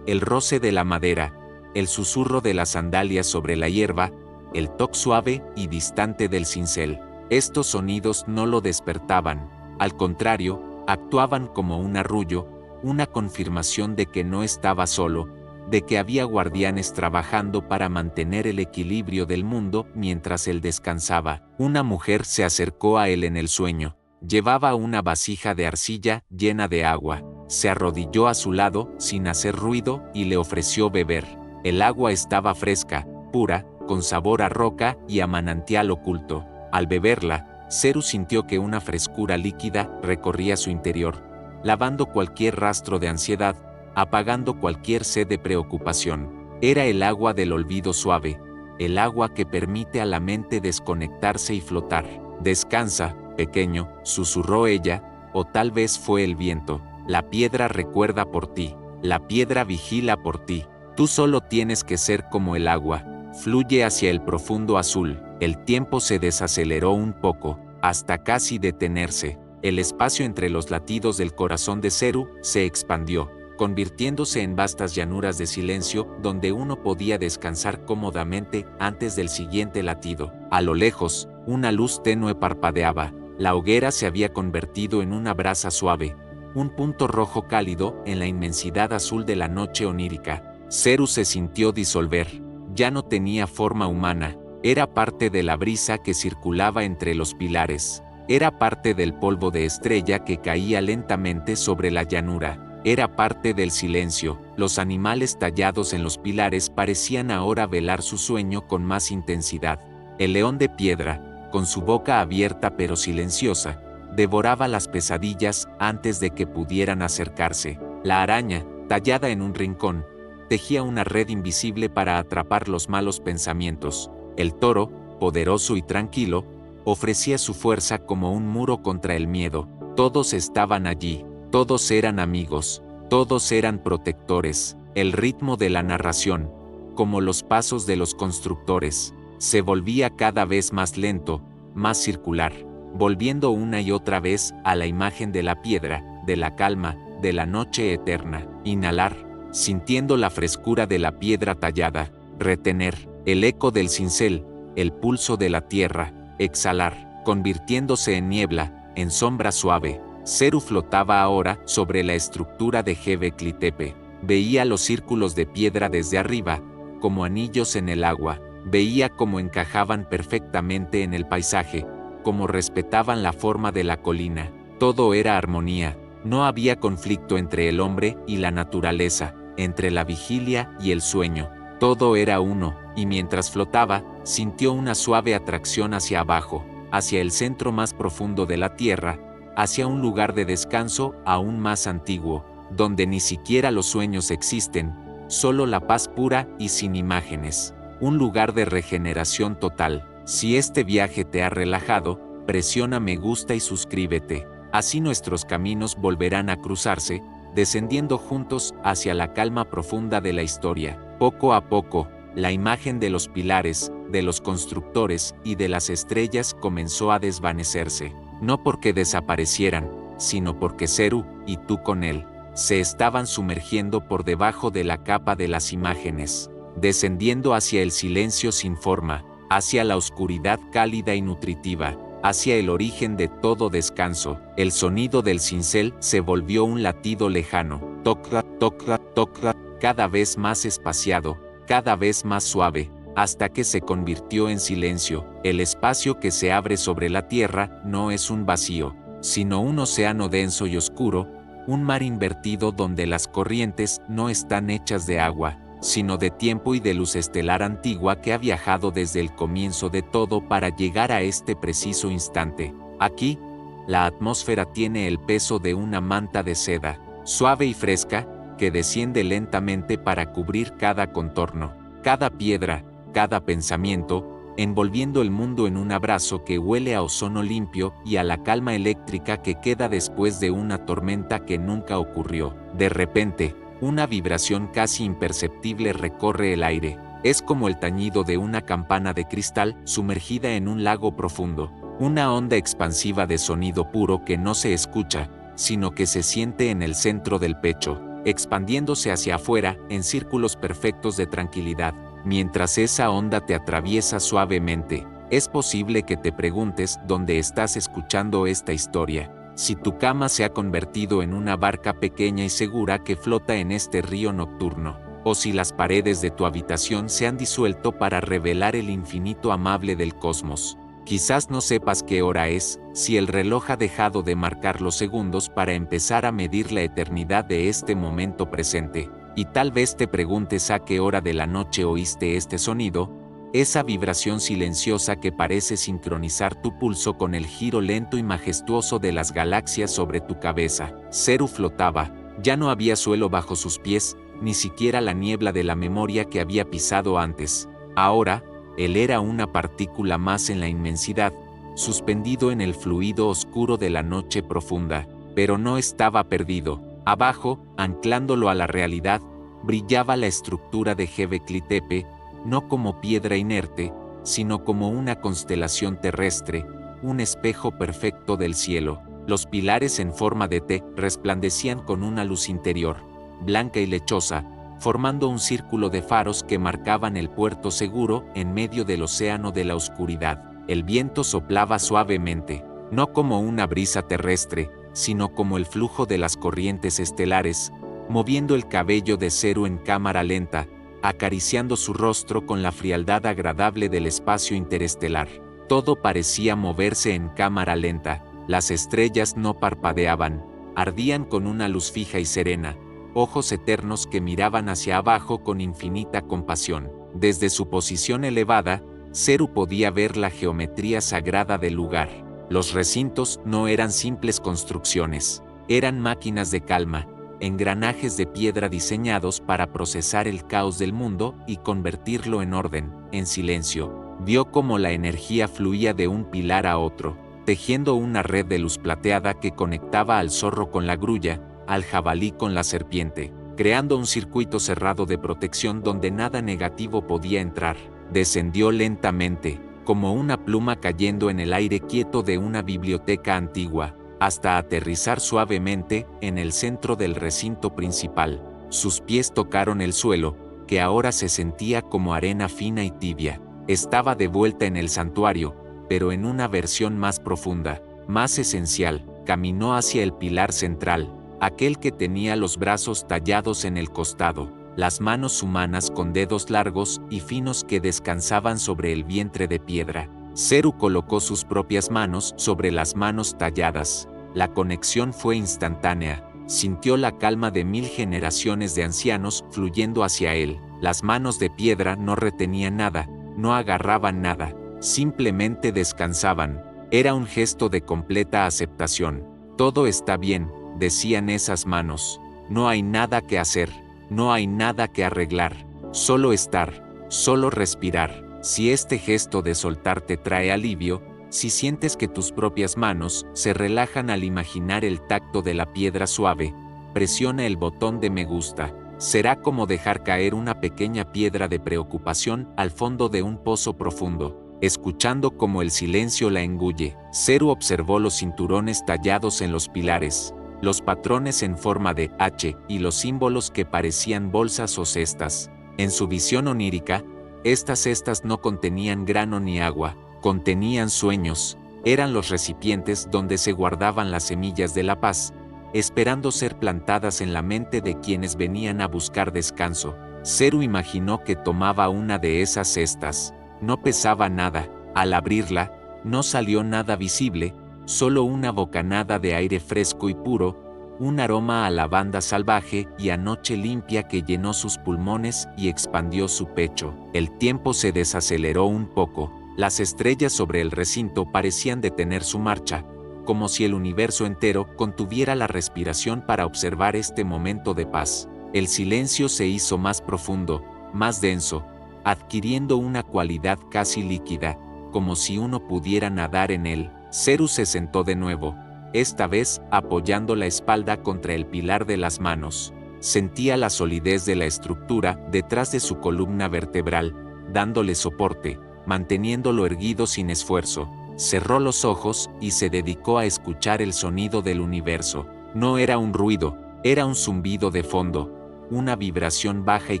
el roce de la madera, el susurro de las sandalias sobre la hierba, el toque suave y distante del cincel. Estos sonidos no lo despertaban, al contrario, actuaban como un arrullo, una confirmación de que no estaba solo, de que había guardianes trabajando para mantener el equilibrio del mundo mientras él descansaba. Una mujer se acercó a él en el sueño. Llevaba una vasija de arcilla llena de agua. Se arrodilló a su lado sin hacer ruido y le ofreció beber. El agua estaba fresca, pura, con sabor a roca y a manantial oculto. Al beberla, Zeru sintió que una frescura líquida recorría su interior, lavando cualquier rastro de ansiedad, apagando cualquier sed de preocupación. Era el agua del olvido suave, el agua que permite a la mente desconectarse y flotar. Descansa, pequeño, susurró ella, o tal vez fue el viento. La piedra recuerda por ti, la piedra vigila por ti. Tú solo tienes que ser como el agua. Fluye hacia el profundo azul. El tiempo se desaceleró un poco, hasta casi detenerse. El espacio entre los latidos del corazón de Zeru se expandió, convirtiéndose en vastas llanuras de silencio donde uno podía descansar cómodamente antes del siguiente latido. A lo lejos, una luz tenue parpadeaba. La hoguera se había convertido en una brasa suave, un punto rojo cálido en la inmensidad azul de la noche onírica. Zeru se sintió disolver. Ya no tenía forma humana, era parte de la brisa que circulaba entre los pilares. Era parte del polvo de estrella que caía lentamente sobre la llanura. Era parte del silencio. Los animales tallados en los pilares parecían ahora velar su sueño con más intensidad. El león de piedra, con su boca abierta pero silenciosa, devoraba las pesadillas antes de que pudieran acercarse. La araña, tallada en un rincón, tejía una red invisible para atrapar los malos pensamientos. El toro, poderoso y tranquilo, ofrecía su fuerza como un muro contra el miedo. Todos estaban allí, todos eran amigos, todos eran protectores. El ritmo de la narración, como los pasos de los constructores, se volvía cada vez más lento, más circular, volviendo una y otra vez a la imagen de la piedra, de la calma, de la noche eterna. Inhalar, sintiendo la frescura de la piedra tallada, retener el eco del cincel, el pulso de la tierra, exhalar, convirtiéndose en niebla, en sombra suave. Zeru flotaba ahora sobre la estructura de Göbekli Tepe. Veía los círculos de piedra desde arriba, como anillos en el agua. Veía cómo encajaban perfectamente en el paisaje, cómo respetaban la forma de la colina. Todo era armonía, No había conflicto entre el hombre y la naturaleza, entre la vigilia y el sueño. Todo era uno, y mientras flotaba, sintió una suave atracción hacia abajo, hacia el centro más profundo de la tierra, hacia un lugar de descanso aún más antiguo, donde ni siquiera los sueños existen, solo la paz pura y sin imágenes. Un lugar de regeneración total. Si este viaje te ha relajado, presiona me gusta y suscríbete. Así nuestros caminos volverán a cruzarse, descendiendo juntos hacia la calma profunda de la historia. Poco a poco, la imagen de los pilares, de los constructores y de las estrellas comenzó a desvanecerse. No porque desaparecieran, sino porque Zeru, y tú con él, se estaban sumergiendo por debajo de la capa de las imágenes, descendiendo hacia el silencio sin forma, hacia la oscuridad cálida y nutritiva, hacia el origen de todo descanso. El sonido del cincel se volvió un latido lejano, toca, toca, toca, cada vez más espaciado, cada vez más suave, hasta que se convirtió en silencio. El espacio que se abre sobre la tierra no es un vacío, sino un océano denso y oscuro, un mar invertido donde las corrientes no están hechas de agua, sino de tiempo y de luz estelar antigua que ha viajado desde el comienzo de todo para llegar a este preciso instante. Aquí, la atmósfera tiene el peso de una manta de seda, suave y fresca, que desciende lentamente para cubrir cada contorno, cada piedra, cada pensamiento, envolviendo el mundo en un abrazo que huele a ozono limpio y a la calma eléctrica que queda después de una tormenta que nunca ocurrió. De repente, una vibración casi imperceptible recorre el aire. Es como el tañido de una campana de cristal sumergida en un lago profundo. Una onda expansiva de sonido puro que no se escucha, sino que se siente en el centro del pecho, expandiéndose hacia afuera en círculos perfectos de tranquilidad. Mientras esa onda te atraviesa suavemente, es posible que te preguntes dónde estás escuchando esta historia. Si tu cama se ha convertido en una barca pequeña y segura que flota en este río nocturno, o si las paredes de tu habitación se han disuelto para revelar el infinito amable del cosmos. Quizás no sepas qué hora es, si el reloj ha dejado de marcar los segundos para empezar a medir la eternidad de este momento presente, y tal vez te preguntes a qué hora de la noche oíste este sonido, esa vibración silenciosa que parece sincronizar tu pulso con el giro lento y majestuoso de las galaxias sobre tu cabeza. Zeru flotaba, ya no había suelo bajo sus pies, ni siquiera la niebla de la memoria que había pisado antes. Ahora, él era una partícula más en la inmensidad, suspendido en el fluido oscuro de la noche profunda, pero no estaba perdido. Abajo, anclándolo a la realidad, brillaba la estructura de Göbekli Tepe, no como piedra inerte, sino como una constelación terrestre, un espejo perfecto del cielo. Los pilares en forma de T resplandecían con una luz interior, blanca y lechosa, formando un círculo de faros que marcaban el puerto seguro en medio del océano de la oscuridad. El viento soplaba suavemente, no como una brisa terrestre, sino como el flujo de las corrientes estelares, moviendo el cabello de Zeru en cámara lenta, acariciando su rostro con la frialdad agradable del espacio interestelar. Todo parecía moverse en cámara lenta, las estrellas no parpadeaban, ardían con una luz fija y serena, ojos eternos que miraban hacia abajo con infinita compasión. Desde su posición elevada, Zeru podía ver la geometría sagrada del lugar. Los recintos no eran simples construcciones, eran máquinas de calma, engranajes de piedra diseñados para procesar el caos del mundo y convertirlo en orden, en silencio. Vio cómo la energía fluía de un pilar a otro, tejiendo una red de luz plateada que conectaba al zorro con la grulla, al jabalí con la serpiente, creando un circuito cerrado de protección donde nada negativo podía entrar. Descendió lentamente, como una pluma cayendo en el aire quieto de una biblioteca antigua, hasta aterrizar suavemente en el centro del recinto principal. Sus pies tocaron el suelo, que ahora se sentía como arena fina y tibia. Estaba de vuelta en el santuario, pero en una versión más profunda, más esencial. Caminó hacia el pilar central, aquel que tenía los brazos tallados en el costado, las manos humanas con dedos largos y finos que descansaban sobre el vientre de piedra. Zeru colocó sus propias manos sobre las manos talladas, La conexión fue instantánea. Sintió la calma de 1000 generaciones de ancianos fluyendo hacia él. Las manos de piedra no retenían nada, no agarraban nada, simplemente descansaban. Era un gesto de completa aceptación. Todo está bien, decían esas manos. No hay nada que hacer, no hay nada que arreglar. Solo estar, solo respirar. Si este gesto de soltar te trae alivio, si sientes que tus propias manos se relajan al imaginar el tacto de la piedra suave, presiona el botón de me gusta. Será como dejar caer una pequeña piedra de preocupación al fondo de un pozo profundo, escuchando como el silencio la engulle. Zeru observó los cinturones tallados en los pilares, los patrones en forma de H y los símbolos que parecían bolsas o cestas. En su visión onírica, estas cestas no contenían grano ni agua, contenían sueños. Eran los recipientes donde se guardaban las semillas de la paz, esperando ser plantadas en la mente de quienes venían a buscar descanso. Zeru imaginó que tomaba una de esas cestas. No pesaba nada. Al abrirla, no salió nada visible, solo una bocanada de aire fresco y puro, un aroma a lavanda salvaje y a noche limpia que llenó sus pulmones y expandió su pecho. El tiempo se desaceleró un poco. Las estrellas sobre el recinto parecían detener su marcha, como si el universo entero contuviera la respiración para observar este momento de paz. El silencio se hizo más profundo, más denso, adquiriendo una cualidad casi líquida, como si uno pudiera nadar en él. Zeru se sentó de nuevo, esta vez apoyando la espalda contra el pilar de las manos. Sentía la solidez de la estructura detrás de su columna vertebral, dándole soporte, manteniéndolo erguido sin esfuerzo. Cerró los ojos y se dedicó a escuchar el sonido del universo. No era un ruido, era un zumbido de fondo, una vibración baja y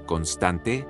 constante,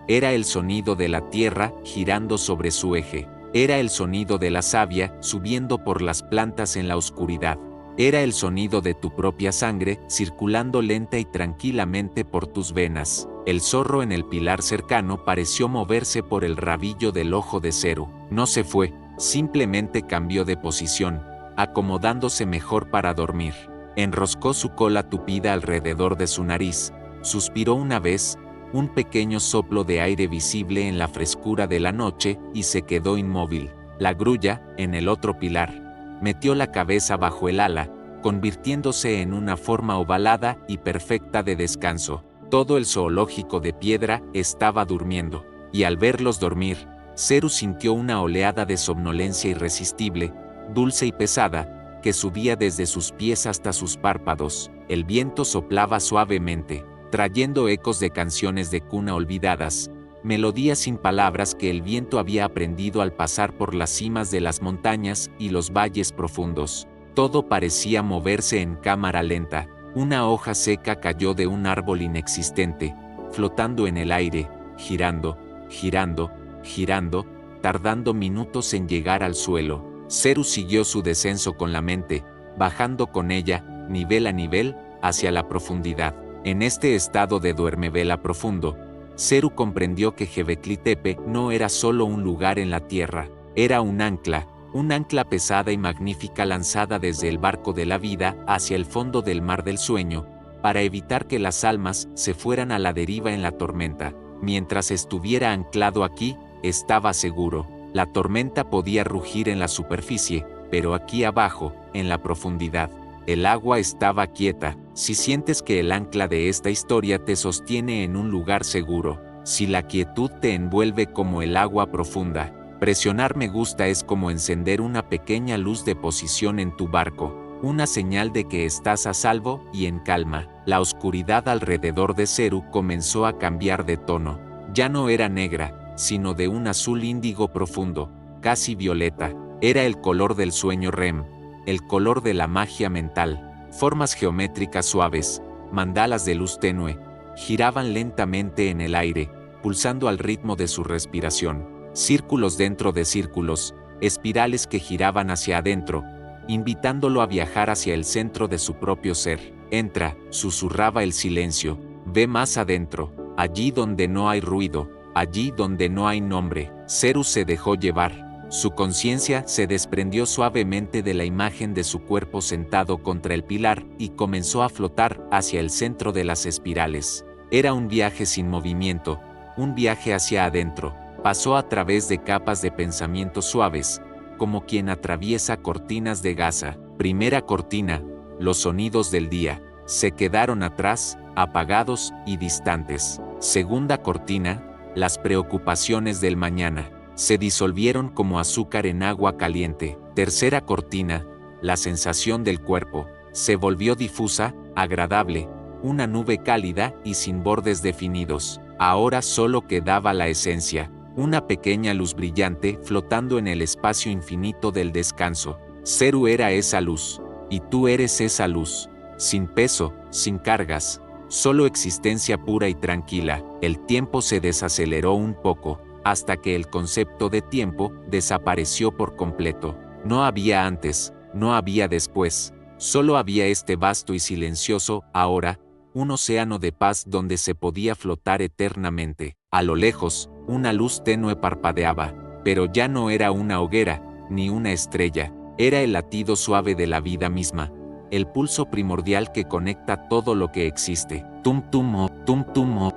era el sonido de la tierra girando sobre su eje. Era el sonido de la savia subiendo por las plantas en la oscuridad. Era el sonido de tu propia sangre circulando lenta y tranquilamente por tus venas. El zorro en el pilar cercano pareció moverse por el rabillo del ojo de Zeru. No se fue, simplemente cambió de posición, acomodándose mejor para dormir. Enroscó su cola tupida alrededor de su nariz, suspiró una vez, un pequeño soplo de aire visible en la frescura de la noche y se quedó inmóvil. La grulla, en el otro pilar, metió la cabeza bajo el ala, convirtiéndose en una forma ovalada y perfecta de descanso. Todo el zoológico de piedra estaba durmiendo, y al verlos dormir, Zeru sintió una oleada de somnolencia irresistible, dulce y pesada, que subía desde sus pies hasta sus párpados. El viento soplaba suavemente, trayendo ecos de canciones de cuna olvidadas, melodías sin palabras que el viento había aprendido al pasar por las cimas de las montañas y los valles profundos. Todo parecía moverse en cámara lenta. Una hoja seca cayó de un árbol inexistente, flotando en el aire, girando, girando, girando, tardando minutos en llegar al suelo. Zeru siguió su descenso con la mente, bajando con ella, nivel a nivel, hacia la profundidad. En este estado de duermevela profundo, Zeru comprendió que Göbekli Tepe no era solo un lugar en la tierra, era un ancla pesada y magnífica lanzada desde el barco de la vida hacia el fondo del mar del sueño, para evitar que las almas se fueran a la deriva en la tormenta. Mientras estuviera anclado aquí, estaba seguro. La tormenta podía rugir en la superficie, pero aquí abajo, en la profundidad, el agua estaba quieta. Si sientes que el ancla de esta historia te sostiene en un lugar seguro, si la quietud te envuelve como el agua profunda, presionar me gusta es como encender una pequeña luz de posición en tu barco, una señal de que estás a salvo y en calma. La oscuridad alrededor de Zeru comenzó a cambiar de tono. Ya no era negra, sino de un azul índigo profundo, casi violeta. Era el color del sueño REM, el color de la magia mental. Formas geométricas suaves, mandalas de luz tenue, giraban lentamente en el aire, pulsando al ritmo de su respiración. Círculos dentro de círculos, espirales que giraban hacia adentro, invitándolo a viajar hacia el centro de su propio ser. Entra, susurraba el silencio, ve más adentro, allí donde no hay ruido, allí donde no hay nombre. Zeru se dejó llevar. Su conciencia se desprendió suavemente de la imagen de su cuerpo sentado contra el pilar y comenzó a flotar hacia el centro de las espirales. Era un viaje sin movimiento, un viaje hacia adentro. Pasó a través de capas de pensamientos suaves, como quien atraviesa cortinas de gasa. Primera cortina, los sonidos del día, se quedaron atrás, apagados y distantes. Segunda cortina, las preocupaciones del mañana, se disolvieron como azúcar en agua caliente. Tercera cortina, la sensación del cuerpo, se volvió difusa, agradable, una nube cálida y sin bordes definidos. Ahora solo quedaba la esencia, una pequeña luz brillante flotando en el espacio infinito del descanso. Zeru era esa luz, y tú eres esa luz, sin peso, sin cargas, solo existencia pura y tranquila. El tiempo se desaceleró un poco, hasta que el concepto de tiempo desapareció por completo. No había antes, no había después, solo había este vasto y silencioso ahora, un océano de paz donde se podía flotar eternamente. A lo lejos, una luz tenue parpadeaba, pero ya no era una hoguera, ni una estrella, era el latido suave de la vida misma, el pulso primordial que conecta todo lo que existe. Tum tum,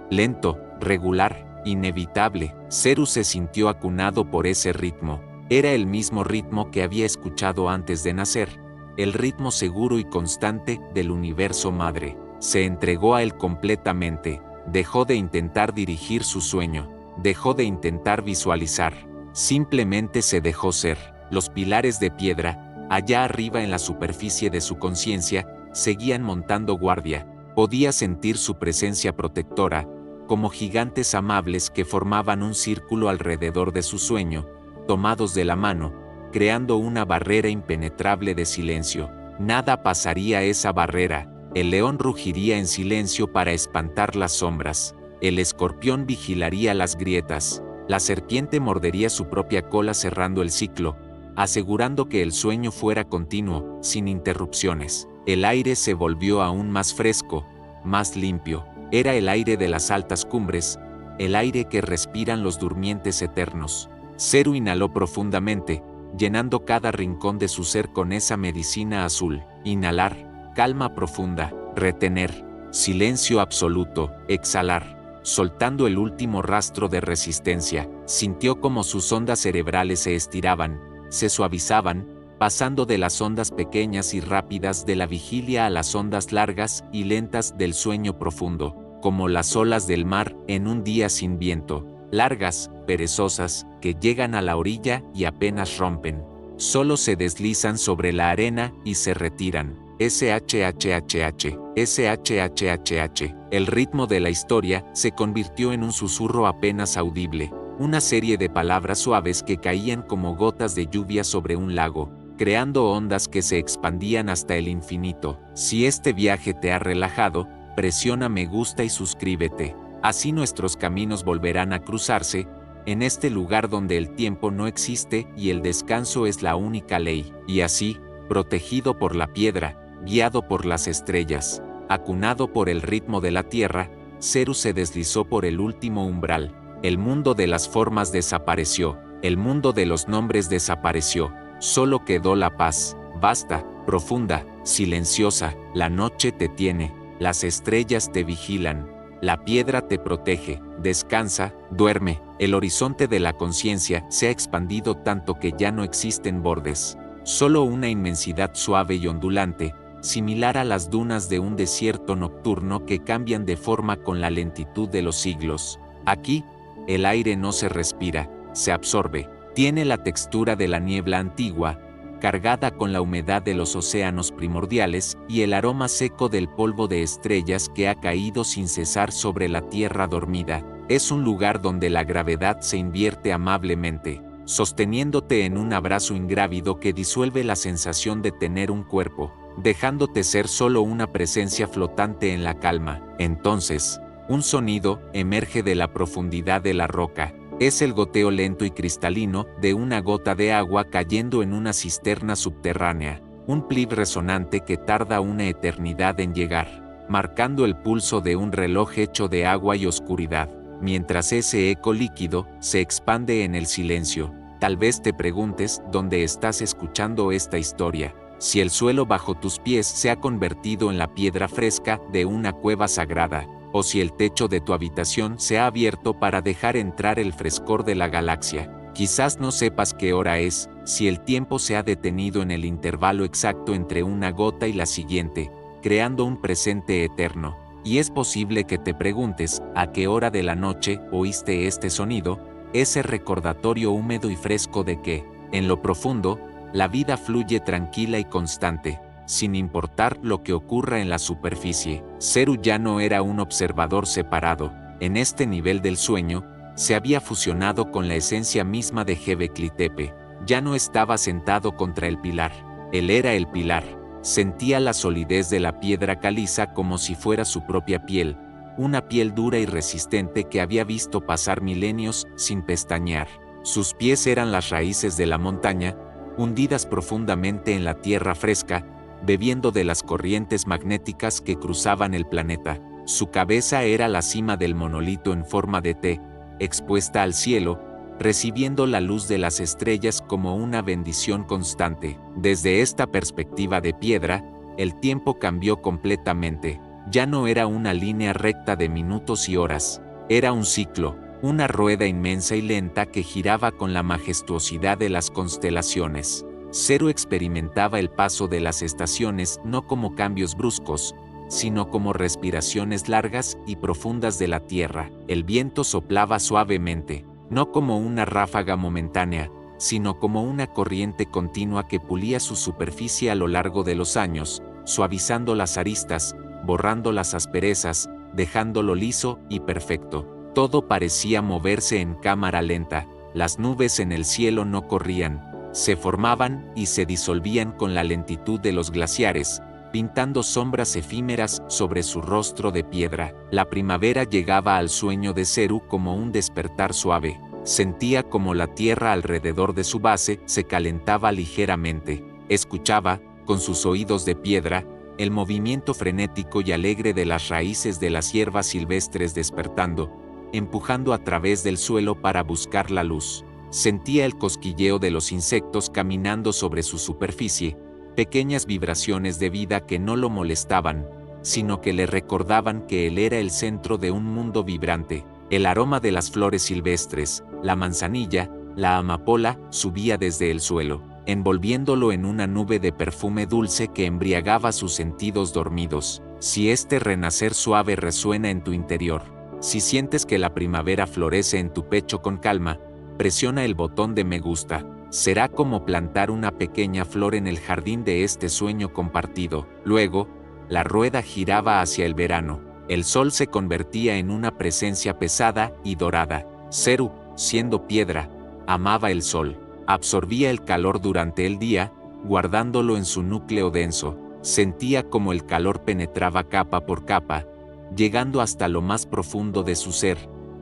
lento, regular, inevitable. Zeru se sintió acunado por ese ritmo. Era el mismo ritmo que había escuchado antes de nacer, el ritmo seguro y constante del universo madre. Se entregó a él completamente, dejó de intentar dirigir su sueño, dejó de intentar visualizar, simplemente se dejó ser. Los pilares de piedra, allá arriba en la superficie de su conciencia, seguían montando guardia. Podía sentir su presencia protectora, como gigantes amables que formaban un círculo alrededor de su sueño, tomados de la mano, creando una barrera impenetrable de silencio. Nada pasaría esa barrera. El león rugiría en silencio para espantar las sombras. El escorpión vigilaría las grietas. La serpiente mordería su propia cola cerrando el ciclo, asegurando que el sueño fuera continuo, sin interrupciones. El aire se volvió aún más fresco, más limpio. Era el aire de las altas cumbres, el aire que respiran los durmientes eternos. Zeru inhaló profundamente, llenando cada rincón de su ser con esa medicina azul. Inhalar, calma profunda, retener, silencio absoluto, exhalar, soltando el último rastro de resistencia. Sintió como sus ondas cerebrales se estiraban, se suavizaban, pasando de las ondas pequeñas y rápidas de la vigilia a las ondas largas y lentas del sueño profundo, como las olas del mar en un día sin viento, largas, perezosas, que llegan a la orilla y apenas rompen. Solo se deslizan sobre la arena y se retiran. SHHHH, SHHHH. El ritmo de la historia se convirtió en un susurro apenas audible, una serie de palabras suaves que caían como gotas de lluvia sobre un lago, creando ondas que se expandían hasta el infinito. Si este viaje te ha relajado, presiona me gusta y suscríbete. Así nuestros caminos volverán a cruzarse, en este lugar donde el tiempo no existe y el descanso es la única ley. Y así, protegido por la piedra, guiado por las estrellas, acunado por el ritmo de la tierra, Zeru se deslizó por el último umbral. El mundo de las formas desapareció, el mundo de los nombres desapareció, solo quedó la paz, vasta, profunda, silenciosa. La noche te tiene, las estrellas te vigilan, la piedra te protege, descansa, duerme. El horizonte de la conciencia se ha expandido tanto que ya no existen bordes, solo una inmensidad suave y ondulante, similar a las dunas de un desierto nocturno que cambian de forma con la lentitud de los siglos. Aquí, el aire no se respira, se absorbe. Tiene la textura de la niebla antigua, cargada con la humedad de los océanos primordiales y el aroma seco del polvo de estrellas que ha caído sin cesar sobre la tierra dormida. Es un lugar donde la gravedad se invierte amablemente, sosteniéndote en un abrazo ingrávido que disuelve la sensación de tener un cuerpo, dejándote ser solo una presencia flotante en la calma. Entonces, un sonido emerge de la profundidad de la roca. Es el goteo lento y cristalino de una gota de agua cayendo en una cisterna subterránea, un plip resonante que tarda una eternidad en llegar, marcando el pulso de un reloj hecho de agua y oscuridad, mientras ese eco líquido se expande en el silencio. Tal vez te preguntes dónde estás escuchando esta historia, si el suelo bajo tus pies se ha convertido en la piedra fresca de una cueva sagrada, o si el techo de tu habitación se ha abierto para dejar entrar el frescor de la galaxia. Quizás no sepas qué hora es, si el tiempo se ha detenido en el intervalo exacto entre una gota y la siguiente, creando un presente eterno. Y es posible que te preguntes a qué hora de la noche oíste este sonido, ese recordatorio húmedo y fresco de que, en lo profundo, la vida fluye tranquila y constante, sin importar lo que ocurra en la superficie. Zeru ya no era un observador separado. En este nivel del sueño, se había fusionado con la esencia misma de Göbekli Tepe. Ya no estaba sentado contra el pilar. Él era el pilar. Sentía la solidez de la piedra caliza como si fuera su propia piel, una piel dura y resistente que había visto pasar milenios sin pestañear. Sus pies eran las raíces de la montaña, hundidas profundamente en la tierra fresca, bebiendo de las corrientes magnéticas que cruzaban el planeta. Su cabeza era la cima del monolito en forma de T, expuesta al cielo, recibiendo la luz de las estrellas como una bendición constante. Desde esta perspectiva de piedra, el tiempo cambió completamente. Ya no era una línea recta de minutos y horas, era un ciclo, una rueda inmensa y lenta que giraba con la majestuosidad de las constelaciones. Zeru experimentaba el paso de las estaciones no como cambios bruscos, sino como respiraciones largas y profundas de la tierra. El viento soplaba suavemente, no como una ráfaga momentánea, sino como una corriente continua que pulía su superficie a lo largo de los años, suavizando las aristas, borrando las asperezas, dejándolo liso y perfecto. Todo parecía moverse en cámara lenta. Las nubes en el cielo no corrían, se formaban y se disolvían con la lentitud de los glaciares, pintando sombras efímeras sobre su rostro de piedra. La primavera llegaba al sueño de Zeru como un despertar suave. Sentía como la tierra alrededor de su base se calentaba ligeramente. Escuchaba, con sus oídos de piedra, el movimiento frenético y alegre de las raíces de las hierbas silvestres despertando, empujando a través del suelo para buscar la luz. Sentía el cosquilleo de los insectos caminando sobre su superficie, pequeñas vibraciones de vida que no lo molestaban, sino que le recordaban que él era el centro de un mundo vibrante. El aroma de las flores silvestres, la manzanilla, la amapola, subía desde el suelo, envolviéndolo en una nube de perfume dulce que embriagaba sus sentidos dormidos. Si este renacer suave resuena en tu interior, si sientes que la primavera florece en tu pecho con calma, presiona el botón de me gusta. Será como plantar una pequeña flor en el jardín de este sueño compartido. Luego, la rueda giraba hacia el verano. El sol se convertía en una presencia pesada y dorada. Zeru, siendo piedra, amaba el sol. Absorbía el calor durante el día, guardándolo en su núcleo denso. Sentía como el calor penetraba capa por capa, llegando hasta lo más profundo de su ser,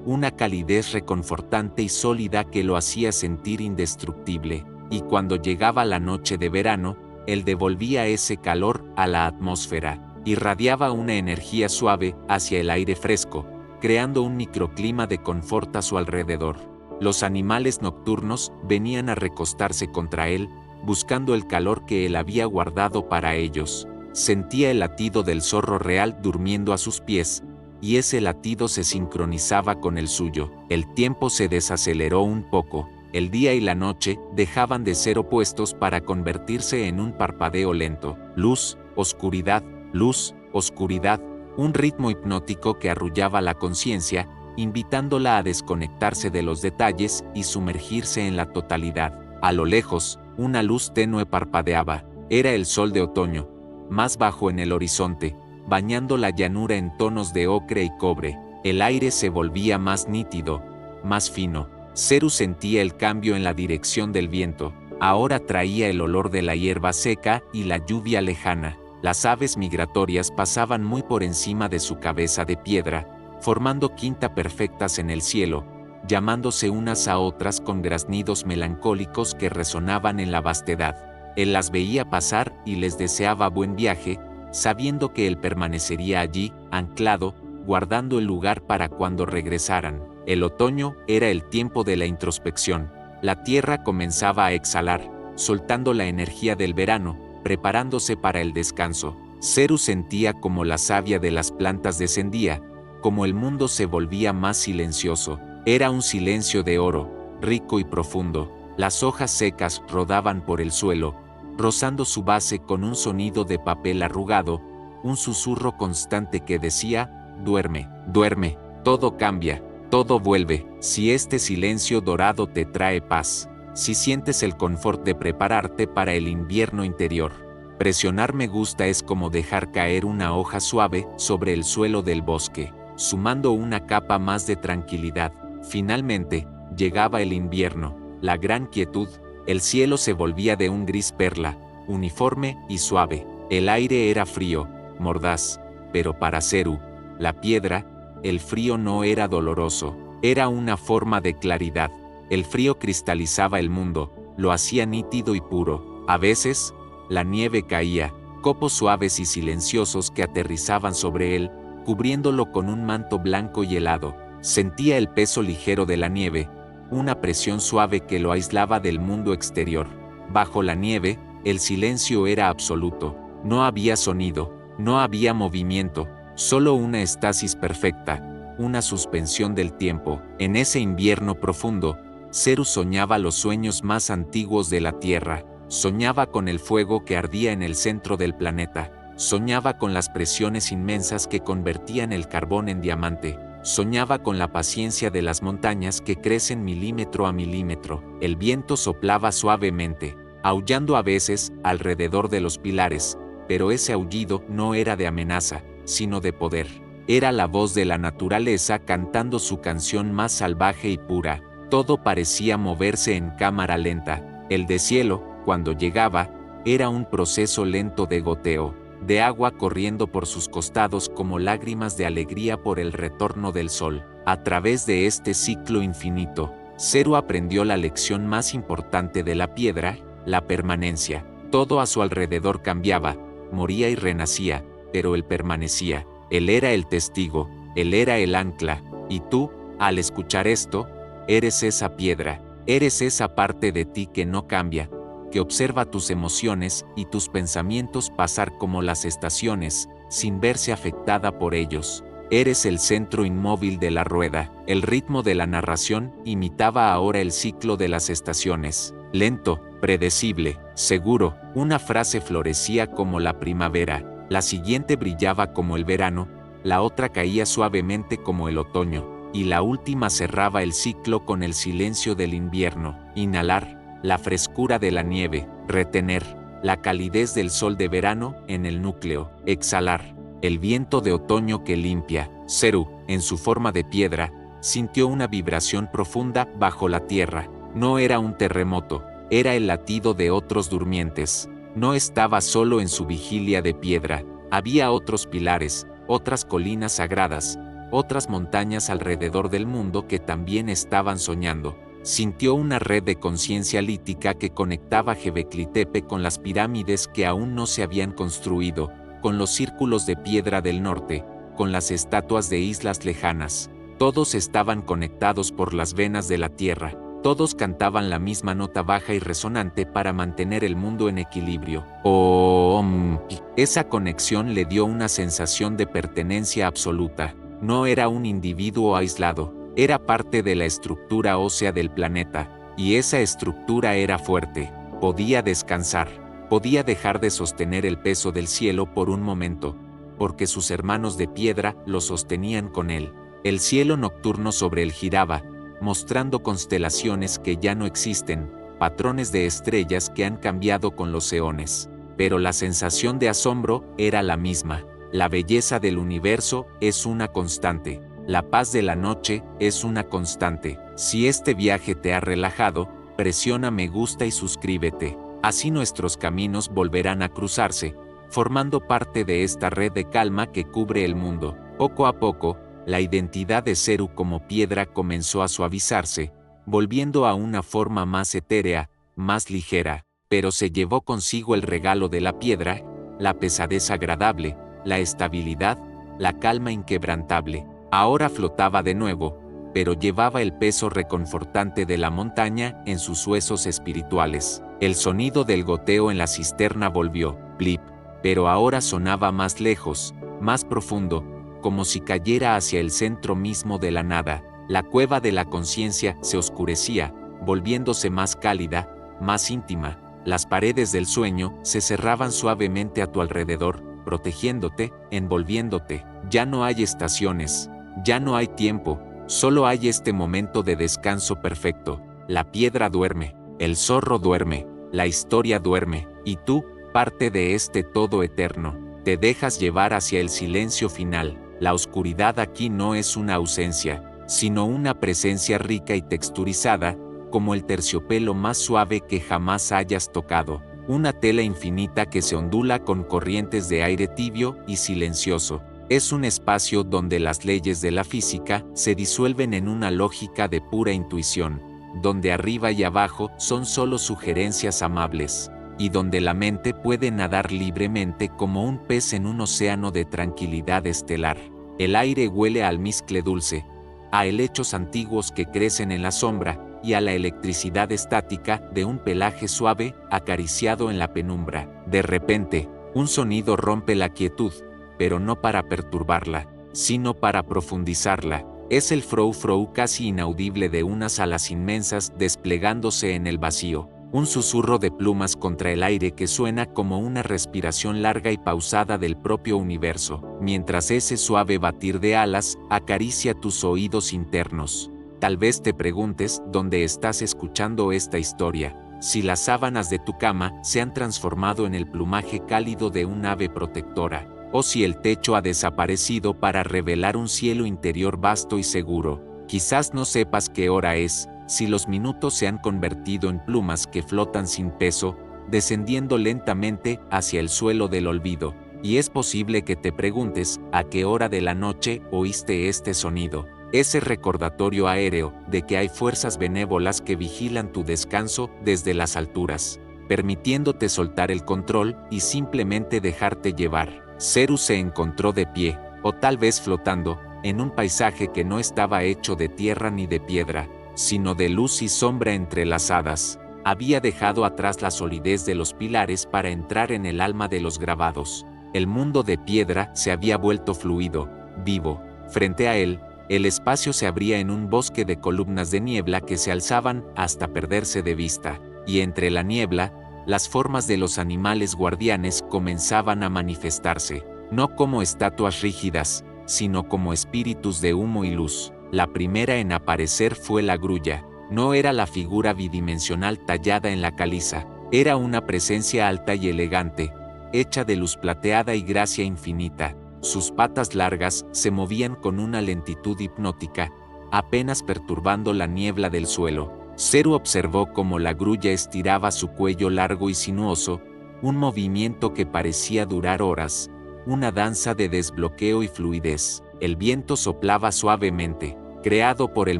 una calidez reconfortante y sólida que lo hacía sentir indestructible. Y cuando llegaba la noche de verano, él devolvía ese calor a la atmósfera. Irradiaba una energía suave hacia el aire fresco, creando un microclima de confort a su alrededor. Los animales nocturnos venían a recostarse contra él, buscando el calor que él había guardado para ellos. Sentía el latido del zorro real durmiendo a sus pies, y ese latido se sincronizaba con el suyo. El tiempo se desaceleró un poco. El día y la noche dejaban de ser opuestos para convertirse en un parpadeo lento. Luz, oscuridad, luz, oscuridad, un ritmo hipnótico que arrullaba la conciencia, invitándola a desconectarse de los detalles y sumergirse en la totalidad. A lo lejos, una luz tenue parpadeaba. Era el sol de otoño, más bajo en el horizonte, bañando la llanura en tonos de ocre y cobre. El aire se volvía más nítido, más fino. Zeru sentía el cambio en la dirección del viento. Ahora traía el olor de la hierba seca y la lluvia lejana. Las aves migratorias pasaban muy por encima de su cabeza de piedra, formando quinta perfectas en el cielo, llamándose unas a otras con graznidos melancólicos que resonaban en la vastedad. Él las veía pasar y les deseaba buen viaje, sabiendo que él permanecería allí, anclado, guardando el lugar para cuando regresaran. El otoño era el tiempo de la introspección. La tierra comenzaba a exhalar, soltando la energía del verano, preparándose para el descanso. Zeru sentía como la savia de las plantas descendía, como el mundo se volvía más silencioso. Era un silencio de oro, rico y profundo. Las hojas secas rodaban por el suelo, rozando su base con un sonido de papel arrugado, un susurro constante que decía: duerme, duerme, todo cambia, todo vuelve. Si este silencio dorado te trae paz, si sientes el confort de prepararte para el invierno interior. Presionar me gusta es como dejar caer una hoja suave sobre el suelo del bosque, sumando una capa más de tranquilidad. Finalmente, llegaba el invierno, la gran quietud. El cielo se volvía de un gris perla, uniforme y suave. El aire era frío, mordaz, pero para Zeru, la piedra, el frío no era doloroso, era una forma de claridad. El frío cristalizaba el mundo, lo hacía nítido y puro. A veces, la nieve caía, copos suaves y silenciosos que aterrizaban sobre él, cubriéndolo con un manto blanco y helado. Sentía el peso ligero de la nieve, una presión suave que lo aislaba del mundo exterior. Bajo la nieve, el silencio era absoluto. No había sonido, no había movimiento, solo una estasis perfecta, una suspensión del tiempo. En ese invierno profundo, Zeru soñaba los sueños más antiguos de la Tierra. Soñaba con el fuego que ardía en el centro del planeta. Soñaba con las presiones inmensas que convertían el carbón en diamante. Soñaba con la paciencia de las montañas que crecen milímetro a milímetro. El viento soplaba suavemente, aullando a veces alrededor de los pilares, pero ese aullido no era de amenaza, sino de poder. Era la voz de la naturaleza cantando su canción más salvaje y pura. Todo parecía moverse en cámara lenta. El deshielo, cuando llegaba, era un proceso lento de goteo, de agua corriendo por sus costados como lágrimas de alegría por el retorno del sol. A través de este ciclo infinito, Zeru aprendió la lección más importante de la piedra, la permanencia. Todo a su alrededor cambiaba, moría y renacía, pero él permanecía. Él era el testigo, él era el ancla, y tú, al escuchar esto, eres esa piedra, eres esa parte de ti que no cambia, que observa tus emociones y tus pensamientos pasar como las estaciones, sin verse afectada por ellos. Eres el centro inmóvil de la rueda. El ritmo de la narración imitaba ahora el ciclo de las estaciones. Lento, predecible, seguro. Una frase florecía como la primavera, la siguiente brillaba como el verano, la otra caía suavemente como el otoño, y la última cerraba el ciclo con el silencio del invierno. Inhalar la frescura de la nieve, retener la calidez del sol de verano en el núcleo, exhalar el viento de otoño que limpia. Zeru, en su forma de piedra, sintió una vibración profunda bajo la tierra. No era un terremoto, era el latido de otros durmientes. No estaba solo en su vigilia de piedra, había otros pilares, otras colinas sagradas, otras montañas alrededor del mundo que también estaban soñando. Sintió una red de conciencia lítica que conectaba Göbekli Tepe con las pirámides que aún no se habían construido, con los círculos de piedra del norte, con las estatuas de islas lejanas. Todos estaban conectados por las venas de la tierra, todos cantaban la misma nota baja y resonante para mantener el mundo en equilibrio. Om. Esa conexión le dio una sensación de pertenencia absoluta. No era un individuo aislado, era parte de la estructura ósea del planeta, y esa estructura era fuerte. Podía descansar, podía dejar de sostener el peso del cielo por un momento, porque sus hermanos de piedra lo sostenían con él. El cielo nocturno sobre él giraba, mostrando constelaciones que ya no existen, patrones de estrellas que han cambiado con los eones. Pero la sensación de asombro era la misma. La belleza del universo es una constante. La paz de la noche es una constante. Si este viaje te ha relajado, presiona me gusta y suscríbete. Así nuestros caminos volverán a cruzarse, formando parte de esta red de calma que cubre el mundo. Poco a poco, la identidad de Zeru como piedra comenzó a suavizarse, volviendo a una forma más etérea, más ligera, pero se llevó consigo el regalo de la piedra, la pesadez agradable, la estabilidad, la calma inquebrantable. Ahora flotaba de nuevo, pero llevaba el peso reconfortante de la montaña en sus huesos espirituales. El sonido del goteo en la cisterna volvió, plip, pero ahora sonaba más lejos, más profundo, como si cayera hacia el centro mismo de la nada. La cueva de la conciencia se oscurecía, volviéndose más cálida, más íntima. Las paredes del sueño se cerraban suavemente a tu alrededor, protegiéndote, envolviéndote. Ya no hay estaciones, ya no hay tiempo, solo hay este momento de descanso perfecto. La piedra duerme, el zorro duerme, la historia duerme, y tú, parte de este todo eterno, te dejas llevar hacia el silencio final. La oscuridad aquí no es una ausencia, sino una presencia rica y texturizada, como el terciopelo más suave que jamás hayas tocado, una tela infinita que se ondula con corrientes de aire tibio y silencioso. Es un espacio donde las leyes de la física se disuelven en una lógica de pura intuición, donde arriba y abajo son solo sugerencias amables, y donde la mente puede nadar libremente como un pez en un océano de tranquilidad estelar. El aire huele a almizcle dulce, a helechos antiguos que crecen en la sombra, y a la electricidad estática de un pelaje suave acariciado en la penumbra. De repente, un sonido rompe la quietud, pero no para perturbarla, sino para profundizarla. Es el frou-frou casi inaudible de unas alas inmensas desplegándose en el vacío, un susurro de plumas contra el aire que suena como una respiración larga y pausada del propio universo, mientras ese suave batir de alas acaricia tus oídos internos. Tal vez te preguntes dónde estás escuchando esta historia, si las sábanas de tu cama se han transformado en el plumaje cálido de un ave protectora, o si el techo ha desaparecido para revelar un cielo interior vasto y seguro. Quizás no sepas qué hora es, si los minutos se han convertido en plumas que flotan sin peso, descendiendo lentamente hacia el suelo del olvido, y es posible que te preguntes a qué hora de la noche oíste este sonido. Ese recordatorio aéreo de que hay fuerzas benévolas que vigilan tu descanso desde las alturas, permitiéndote soltar el control y simplemente dejarte llevar. Serus se encontró de pie, o tal vez flotando, en un paisaje que no estaba hecho de tierra ni de piedra, sino de luz y sombra entrelazadas. Había dejado atrás la solidez de los pilares para entrar en el alma de los grabados. El mundo de piedra se había vuelto fluido, vivo. Frente a él, el espacio se abría en un bosque de columnas de niebla que se alzaban hasta perderse de vista, y entre la niebla, las formas de los animales guardianes comenzaban a manifestarse, no como estatuas rígidas, sino como espíritus de humo y luz. La primera en aparecer fue la grulla. No era la figura bidimensional tallada en la caliza, era una presencia alta y elegante, hecha de luz plateada y gracia infinita. Sus patas largas se movían con una lentitud hipnótica, apenas perturbando la niebla del suelo. Ceru observó cómo la grulla estiraba su cuello largo y sinuoso, un movimiento que parecía durar horas, una danza de desbloqueo y fluidez. El viento soplaba suavemente, creado por el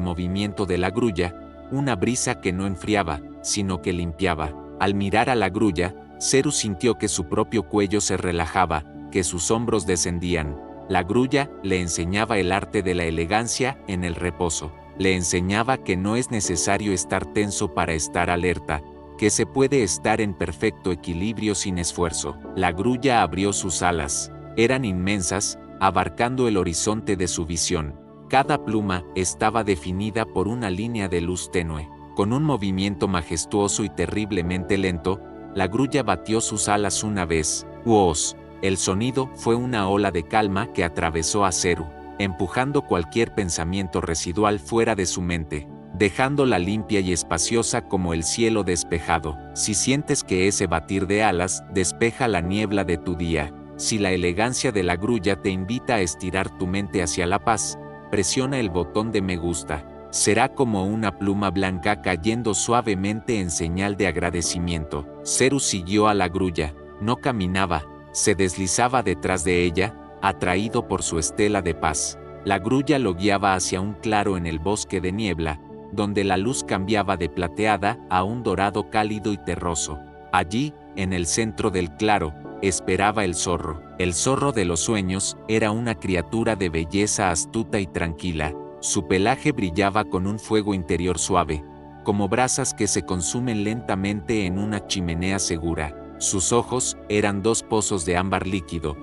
movimiento de la grulla, una brisa que no enfriaba, sino que limpiaba. Al mirar a la grulla, Ceru sintió que su propio cuello se relajaba, que sus hombros descendían. La grulla le enseñaba el arte de la elegancia en el reposo. Le enseñaba que no es necesario estar tenso para estar alerta, que se puede estar en perfecto equilibrio sin esfuerzo. La grulla abrió sus alas. Eran inmensas, abarcando el horizonte de su visión. Cada pluma estaba definida por una línea de luz tenue. Con un movimiento majestuoso y terriblemente lento, la grulla batió sus alas una vez. ¡Uos! El sonido fue una ola de calma que atravesó a Ceru, empujando cualquier pensamiento residual fuera de su mente, dejándola limpia y espaciosa como el cielo despejado. Si sientes que ese batir de alas despeja la niebla de tu día, si la elegancia de la grulla te invita a estirar tu mente hacia la paz, presiona el botón de me gusta. Será como una pluma blanca cayendo suavemente en señal de agradecimiento. Ceru siguió a la grulla, no caminaba, se deslizaba detrás de ella, atraído por su estela de paz. La grulla lo guiaba hacia un claro en el bosque de niebla, donde la luz cambiaba de plateada a un dorado cálido y terroso. Allí, en el centro del claro, esperaba el zorro. El zorro de los sueños era una criatura de belleza astuta y tranquila, Su pelaje brillaba con un fuego interior suave, como brasas que se consumen lentamente en una chimenea segura. Sus ojos eran dos pozos de ámbar líquido,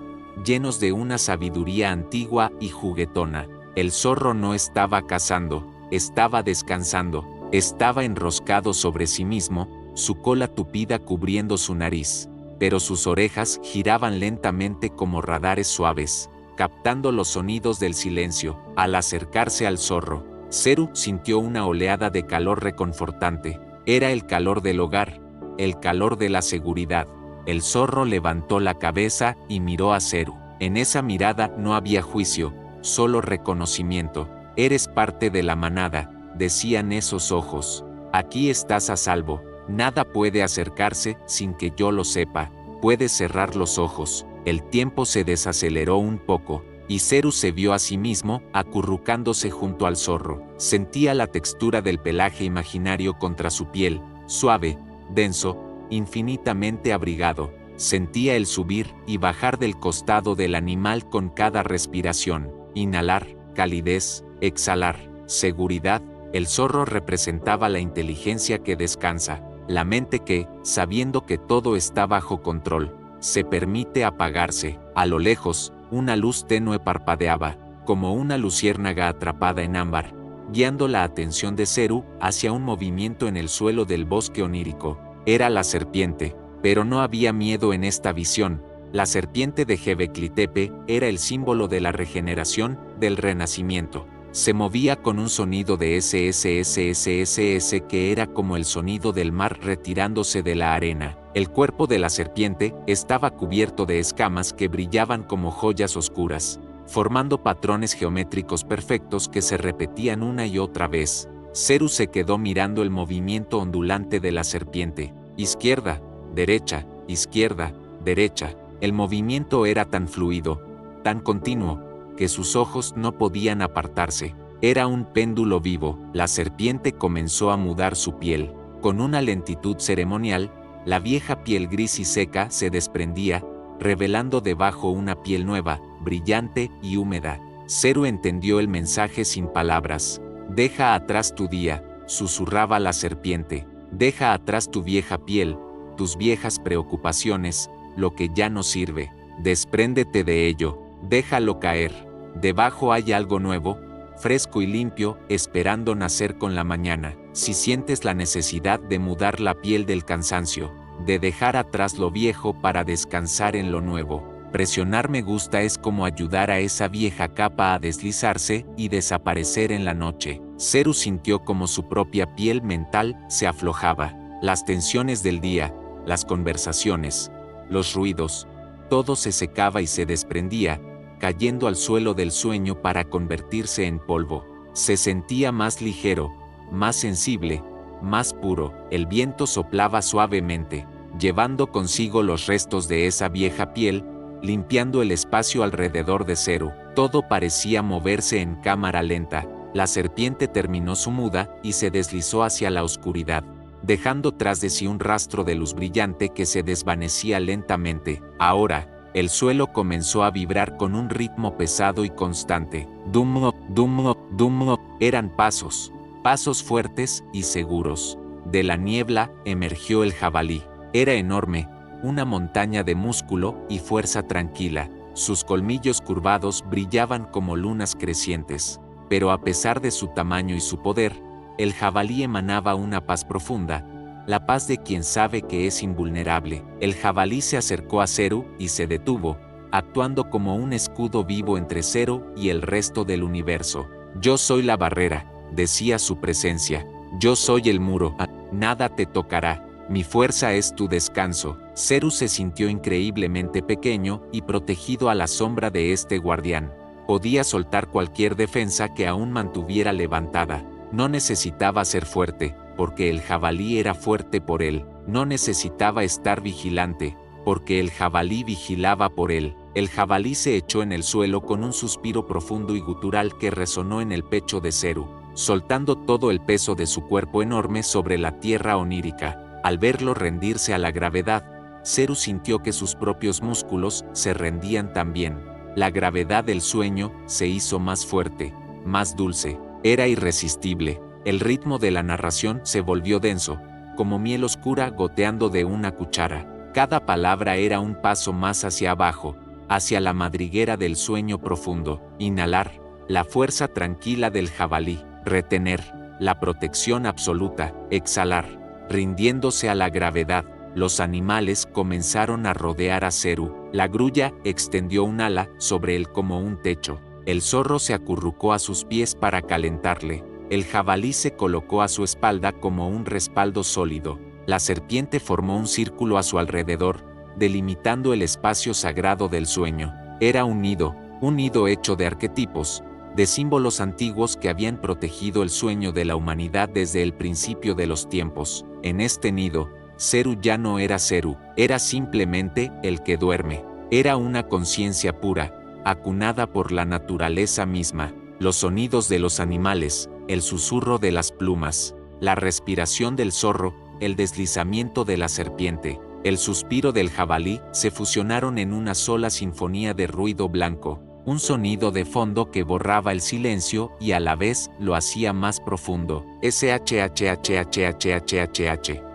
llenos de una sabiduría antigua y juguetona. El zorro no estaba cazando, estaba descansando, estaba enroscado sobre sí mismo, su cola tupida cubriendo su nariz, pero sus orejas giraban lentamente como radares suaves, captando los sonidos del silencio. Al acercarse al zorro, Ceru sintió una oleada de calor reconfortante. Era el calor del hogar, el calor de la seguridad. El zorro levantó la cabeza y miró a Ceru. En esa mirada no había juicio, solo reconocimiento. Eres parte de la manada, decían esos ojos. Aquí estás a salvo. Nada puede acercarse sin que yo lo sepa. Puedes cerrar los ojos. El tiempo se desaceleró un poco, y Ceru se vio a sí mismo acurrucándose junto al zorro. Sentía la textura del pelaje imaginario contra su piel, suave, denso, infinitamente abrigado. Sentía el subir y bajar del costado del animal con cada respiración. Inhalar, calidez, exhalar, seguridad. El zorro representaba la inteligencia que descansa, la mente que, sabiendo que todo está bajo control, se permite apagarse. A lo lejos, una luz tenue parpadeaba, como una luciérnaga atrapada en ámbar, guiando la atención de Ceru hacia un movimiento en el suelo del bosque onírico. Era la serpiente, pero no había miedo en esta visión. La serpiente de Jebecli-Tepe era el símbolo de la regeneración, del renacimiento. Se movía con un sonido de SSSSSS que era como el sonido del mar retirándose de la arena. El cuerpo de la serpiente estaba cubierto de escamas que brillaban como joyas oscuras, formando patrones geométricos perfectos que se repetían una y otra vez. Ceru se quedó mirando el movimiento ondulante de la serpiente. Izquierda, derecha, izquierda, derecha. El movimiento era tan fluido, tan continuo, que sus ojos no podían apartarse. Era un péndulo vivo. La serpiente comenzó a mudar su piel. Con una lentitud ceremonial, la vieja piel gris y seca se desprendía, revelando debajo una piel nueva, brillante y húmeda. Ceru entendió el mensaje sin palabras. Deja atrás tu día, susurraba la serpiente. Deja atrás tu vieja piel, tus viejas preocupaciones, lo que ya no sirve. Despréndete de ello, déjalo caer. Debajo hay algo nuevo, fresco y limpio, esperando nacer con la mañana. Si sientes la necesidad de mudar la piel del cansancio, de dejar atrás lo viejo para descansar en lo nuevo, presionar me gusta es como ayudar a esa vieja capa a deslizarse y desaparecer en la noche. Ceru sintió como su propia piel mental se aflojaba. Las tensiones del día, las conversaciones, los ruidos, todo se secaba y se desprendía, cayendo al suelo del sueño para convertirse en polvo. Se sentía más ligero, más sensible, más puro. El viento soplaba suavemente, llevando consigo los restos de esa vieja piel, limpiando el espacio alrededor de Ceru. Todo parecía moverse en cámara lenta. La serpiente terminó su muda y se deslizó hacia la oscuridad, dejando tras de sí un rastro de luz brillante que se desvanecía lentamente. Ahora, el suelo comenzó a vibrar con un ritmo pesado y constante. Dumlop, dumlop, dumlop. Eran pasos, pasos fuertes y seguros. De la niebla emergió el jabalí. Era enorme, una montaña de músculo y fuerza tranquila. Sus colmillos curvados brillaban como lunas crecientes. Pero a pesar de su tamaño y su poder, el jabalí emanaba una paz profunda, la paz de quien sabe que es invulnerable. El jabalí se acercó a Ceru y se detuvo, actuando como un escudo vivo entre Ceru y el resto del universo. Yo soy la barrera, decía su presencia. Yo soy el muro. Nada te tocará. Mi fuerza es tu descanso. Ceru se sintió increíblemente pequeño y protegido a la sombra de este guardián. Podía soltar cualquier defensa que aún mantuviera levantada. No necesitaba ser fuerte, porque el jabalí era fuerte por él. No necesitaba estar vigilante, porque el jabalí vigilaba por él. El jabalí se echó en el suelo con un suspiro profundo y gutural que resonó en el pecho de Ceru, soltando todo el peso de su cuerpo enorme sobre la tierra onírica. Al verlo rendirse a la gravedad, Ceru sintió que sus propios músculos se rendían también. La gravedad del sueño se hizo más fuerte, más dulce, Era irresistible. El ritmo de la narración se volvió denso, como miel oscura goteando de una cuchara. Cada palabra era un paso más hacia abajo, hacia la madriguera del sueño profundo. Inhalar, la fuerza tranquila del jabalí. Retener, la protección absoluta. Exhalar, rindiéndose a la gravedad. Los animales comenzaron a rodear a Ceru. La grulla extendió un ala sobre él como un techo. El zorro se acurrucó a sus pies para calentarle. El jabalí se colocó a su espalda como un respaldo sólido. La serpiente formó un círculo a su alrededor, delimitando el espacio sagrado del sueño. Era un nido hecho de arquetipos, de símbolos antiguos que habían protegido el sueño de la humanidad desde el principio de los tiempos. En este nido, Ceru ya no era Ceru, era simplemente el que duerme. Era una conciencia pura, acunada por la naturaleza misma. Los sonidos de los animales, el susurro de las plumas, la respiración del zorro, el deslizamiento de la serpiente, el suspiro del jabalí, se fusionaron en una sola sinfonía de ruido blanco, un sonido de fondo que borraba el silencio y a la vez lo hacía más profundo. SHHHHHHH.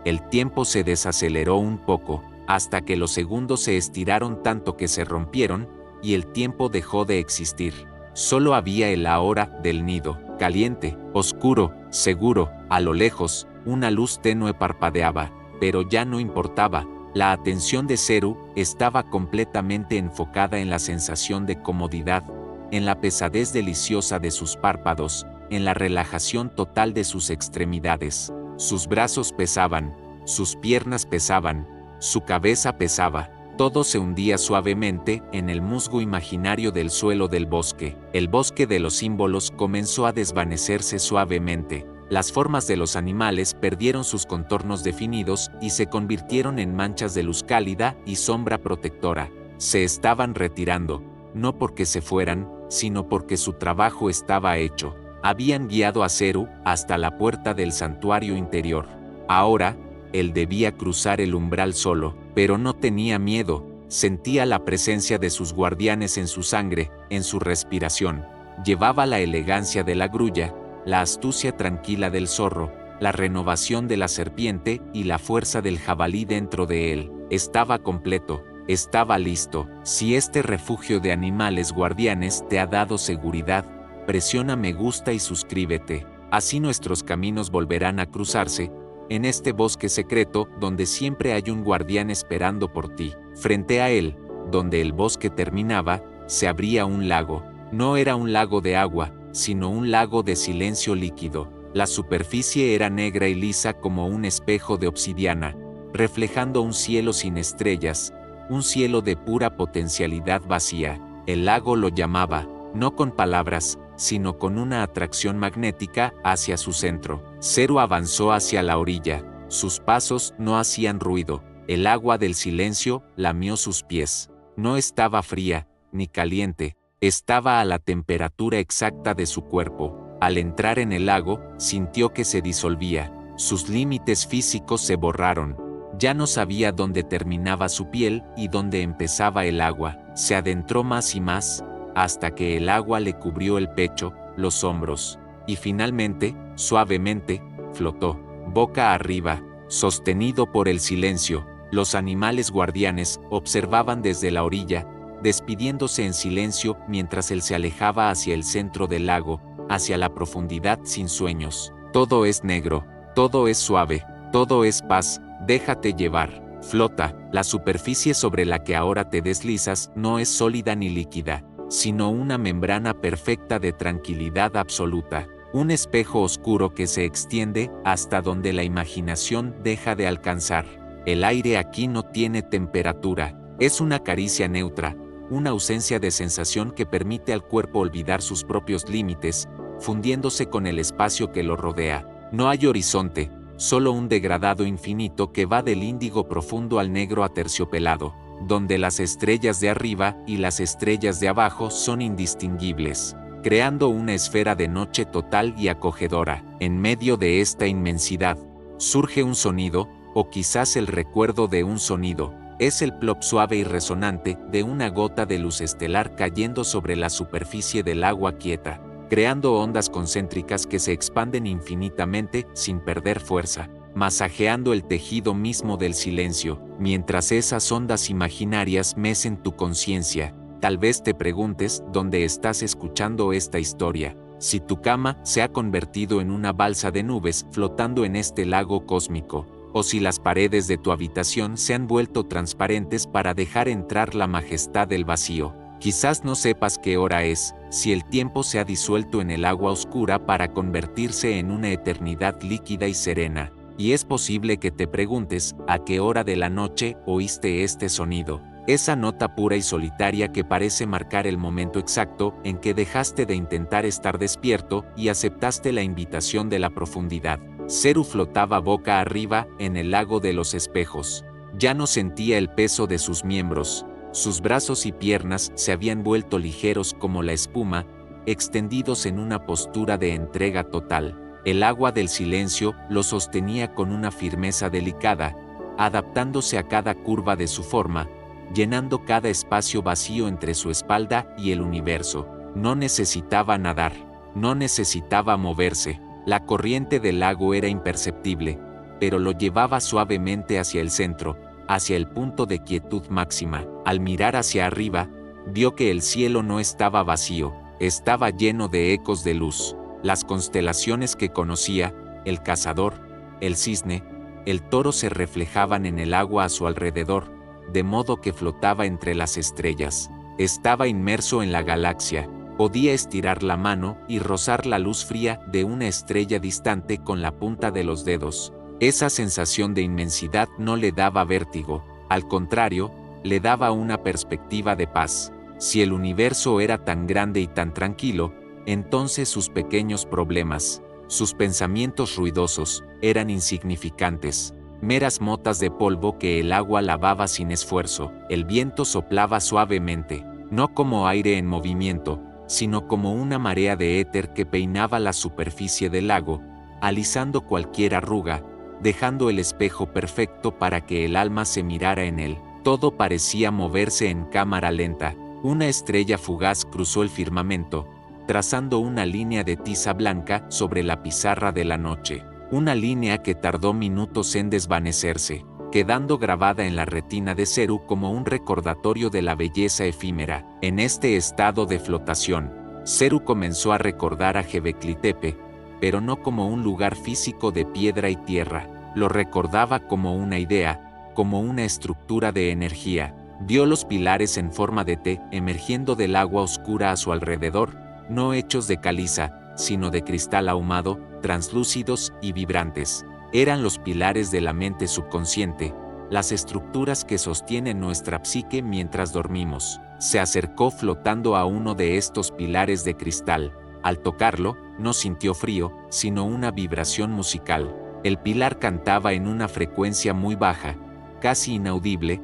El tiempo se desaceleró un poco, hasta que los segundos se estiraron tanto que se rompieron, y el tiempo dejó de existir. Solo había el ahora del nido, caliente, oscuro, seguro. A lo lejos, una luz tenue parpadeaba, pero ya no importaba. La atención de Ceru estaba completamente enfocada en la sensación de comodidad, en la pesadez deliciosa de sus párpados, en la relajación total de sus extremidades. Sus brazos pesaban, sus piernas pesaban, su cabeza pesaba. Todo se hundía suavemente en el musgo imaginario del suelo del bosque. El bosque de los símbolos comenzó a desvanecerse suavemente. Las formas de los animales perdieron sus contornos definidos y se convirtieron en manchas de luz cálida y sombra protectora. Se estaban retirando, no porque se fueran, sino porque su trabajo estaba hecho. Habían guiado a Ceru hasta la puerta del santuario interior. Ahora, él debía cruzar el umbral solo, pero no tenía miedo. Sentía la presencia de sus guardianes en su sangre, en su respiración. Llevaba la elegancia de la grulla, la astucia tranquila del zorro, la renovación de la serpiente y la fuerza del jabalí dentro de él. Estaba completo, estaba listo. Si este refugio de animales guardianes te ha dado seguridad, presiona me gusta y suscríbete. Así nuestros caminos volverán a cruzarse, en este bosque secreto donde siempre hay un guardián esperando por ti. Frente a él, donde el bosque terminaba, se abría un lago. No era un lago de agua, sino un lago de silencio líquido. La superficie era negra y lisa como un espejo de obsidiana, reflejando un cielo sin estrellas, un cielo de pura potencialidad vacía. El lago lo llamaba, no con palabras, sino con una atracción magnética hacia su centro. Ceru avanzó hacia la orilla. Sus pasos no hacían ruido. El agua del silencio lamió sus pies. No estaba fría, ni caliente. Estaba a la temperatura exacta de su cuerpo. Al entrar en el lago, sintió que se disolvía. Sus límites físicos se borraron. Ya no sabía dónde terminaba su piel y dónde empezaba el agua. Se adentró más y más, hasta que el agua le cubrió el pecho, los hombros, y finalmente, suavemente, flotó, boca arriba, sostenido por el silencio. Los animales guardianes observaban desde la orilla, despidiéndose en silencio mientras él se alejaba hacia el centro del lago, hacia la profundidad sin sueños. Todo es negro, todo es suave, todo es paz, déjate llevar, flota. La superficie sobre la que ahora te deslizas no es sólida ni líquida, sino una membrana perfecta de tranquilidad absoluta, un espejo oscuro que se extiende hasta donde la imaginación deja de alcanzar. El aire aquí no tiene temperatura, es una caricia neutra, una ausencia de sensación que permite al cuerpo olvidar sus propios límites, fundiéndose con el espacio que lo rodea. No hay horizonte, solo un degradado infinito que va del índigo profundo al negro aterciopelado, donde las estrellas de arriba y las estrellas de abajo son indistinguibles, creando una esfera de noche total y acogedora. En medio de esta inmensidad, surge un sonido, o quizás el recuerdo de un sonido. Es el plop suave y resonante de una gota de luz estelar cayendo sobre la superficie del agua quieta. creando ondas concéntricas que se expanden infinitamente sin perder fuerza, masajeando el tejido mismo del silencio, mientras esas ondas imaginarias mecen tu conciencia. Tal vez te preguntes dónde estás escuchando esta historia, si tu cama se ha convertido en una balsa de nubes flotando en este lago cósmico, o si las paredes de tu habitación se han vuelto transparentes para dejar entrar la majestad del vacío. Quizás no sepas qué hora es, si el tiempo se ha disuelto en el agua oscura para convertirse en una eternidad líquida y serena. Y es posible que te preguntes a qué hora de la noche oíste este sonido, esa nota pura y solitaria que parece marcar el momento exacto en que dejaste de intentar estar despierto y aceptaste la invitación de la profundidad. Zeru flotaba boca arriba en el lago de los espejos. Ya no sentía el peso de sus miembros. Sus brazos y piernas se habían vuelto ligeros como la espuma, extendidos en una postura de entrega total. El agua del silencio lo sostenía con una firmeza delicada, adaptándose a cada curva de su forma, llenando cada espacio vacío entre su espalda y el universo. No necesitaba nadar, no necesitaba moverse. La corriente del lago era imperceptible, pero lo llevaba suavemente hacia el centro, hacia el punto de quietud máxima. Al mirar hacia arriba, vio que el cielo no estaba vacío, estaba lleno de ecos de luz. Las constelaciones que conocía, el cazador, el cisne, el toro se reflejaban en el agua a su alrededor, de modo que flotaba entre las estrellas. Estaba inmerso en la galaxia. Podía estirar la mano y rozar la luz fría de una estrella distante con la punta de los dedos. Esa sensación de inmensidad no le daba vértigo, al contrario, le daba una perspectiva de paz. Si el universo era tan grande y tan tranquilo, entonces sus pequeños problemas, sus pensamientos ruidosos, eran insignificantes, meras motas de polvo que el agua lavaba sin esfuerzo. El viento soplaba suavemente, no como aire en movimiento, sino como una marea de éter que peinaba la superficie del lago, alisando cualquier arruga, dejando el espejo perfecto para que el alma se mirara en él. Todo parecía moverse en cámara lenta. Una estrella fugaz cruzó el firmamento, trazando una línea de tiza blanca sobre la pizarra de la noche. Una línea que tardó minutos en desvanecerse, quedando grabada en la retina de Zeru como un recordatorio de la belleza efímera. En este estado de flotación, Zeru comenzó a recordar a Göbekli Tepe, pero no como un lugar físico de piedra y tierra. Lo recordaba como una idea, como una estructura de energía. Vio los pilares en forma de T emergiendo del agua oscura a su alrededor, no hechos de caliza, sino de cristal ahumado, translúcidos y vibrantes. Eran los pilares de la mente subconsciente, las estructuras que sostienen nuestra psique mientras dormimos. Se acercó flotando a uno de estos pilares de cristal. Al tocarlo, no sintió frío, sino una vibración musical. El pilar cantaba en una frecuencia muy baja, casi inaudible.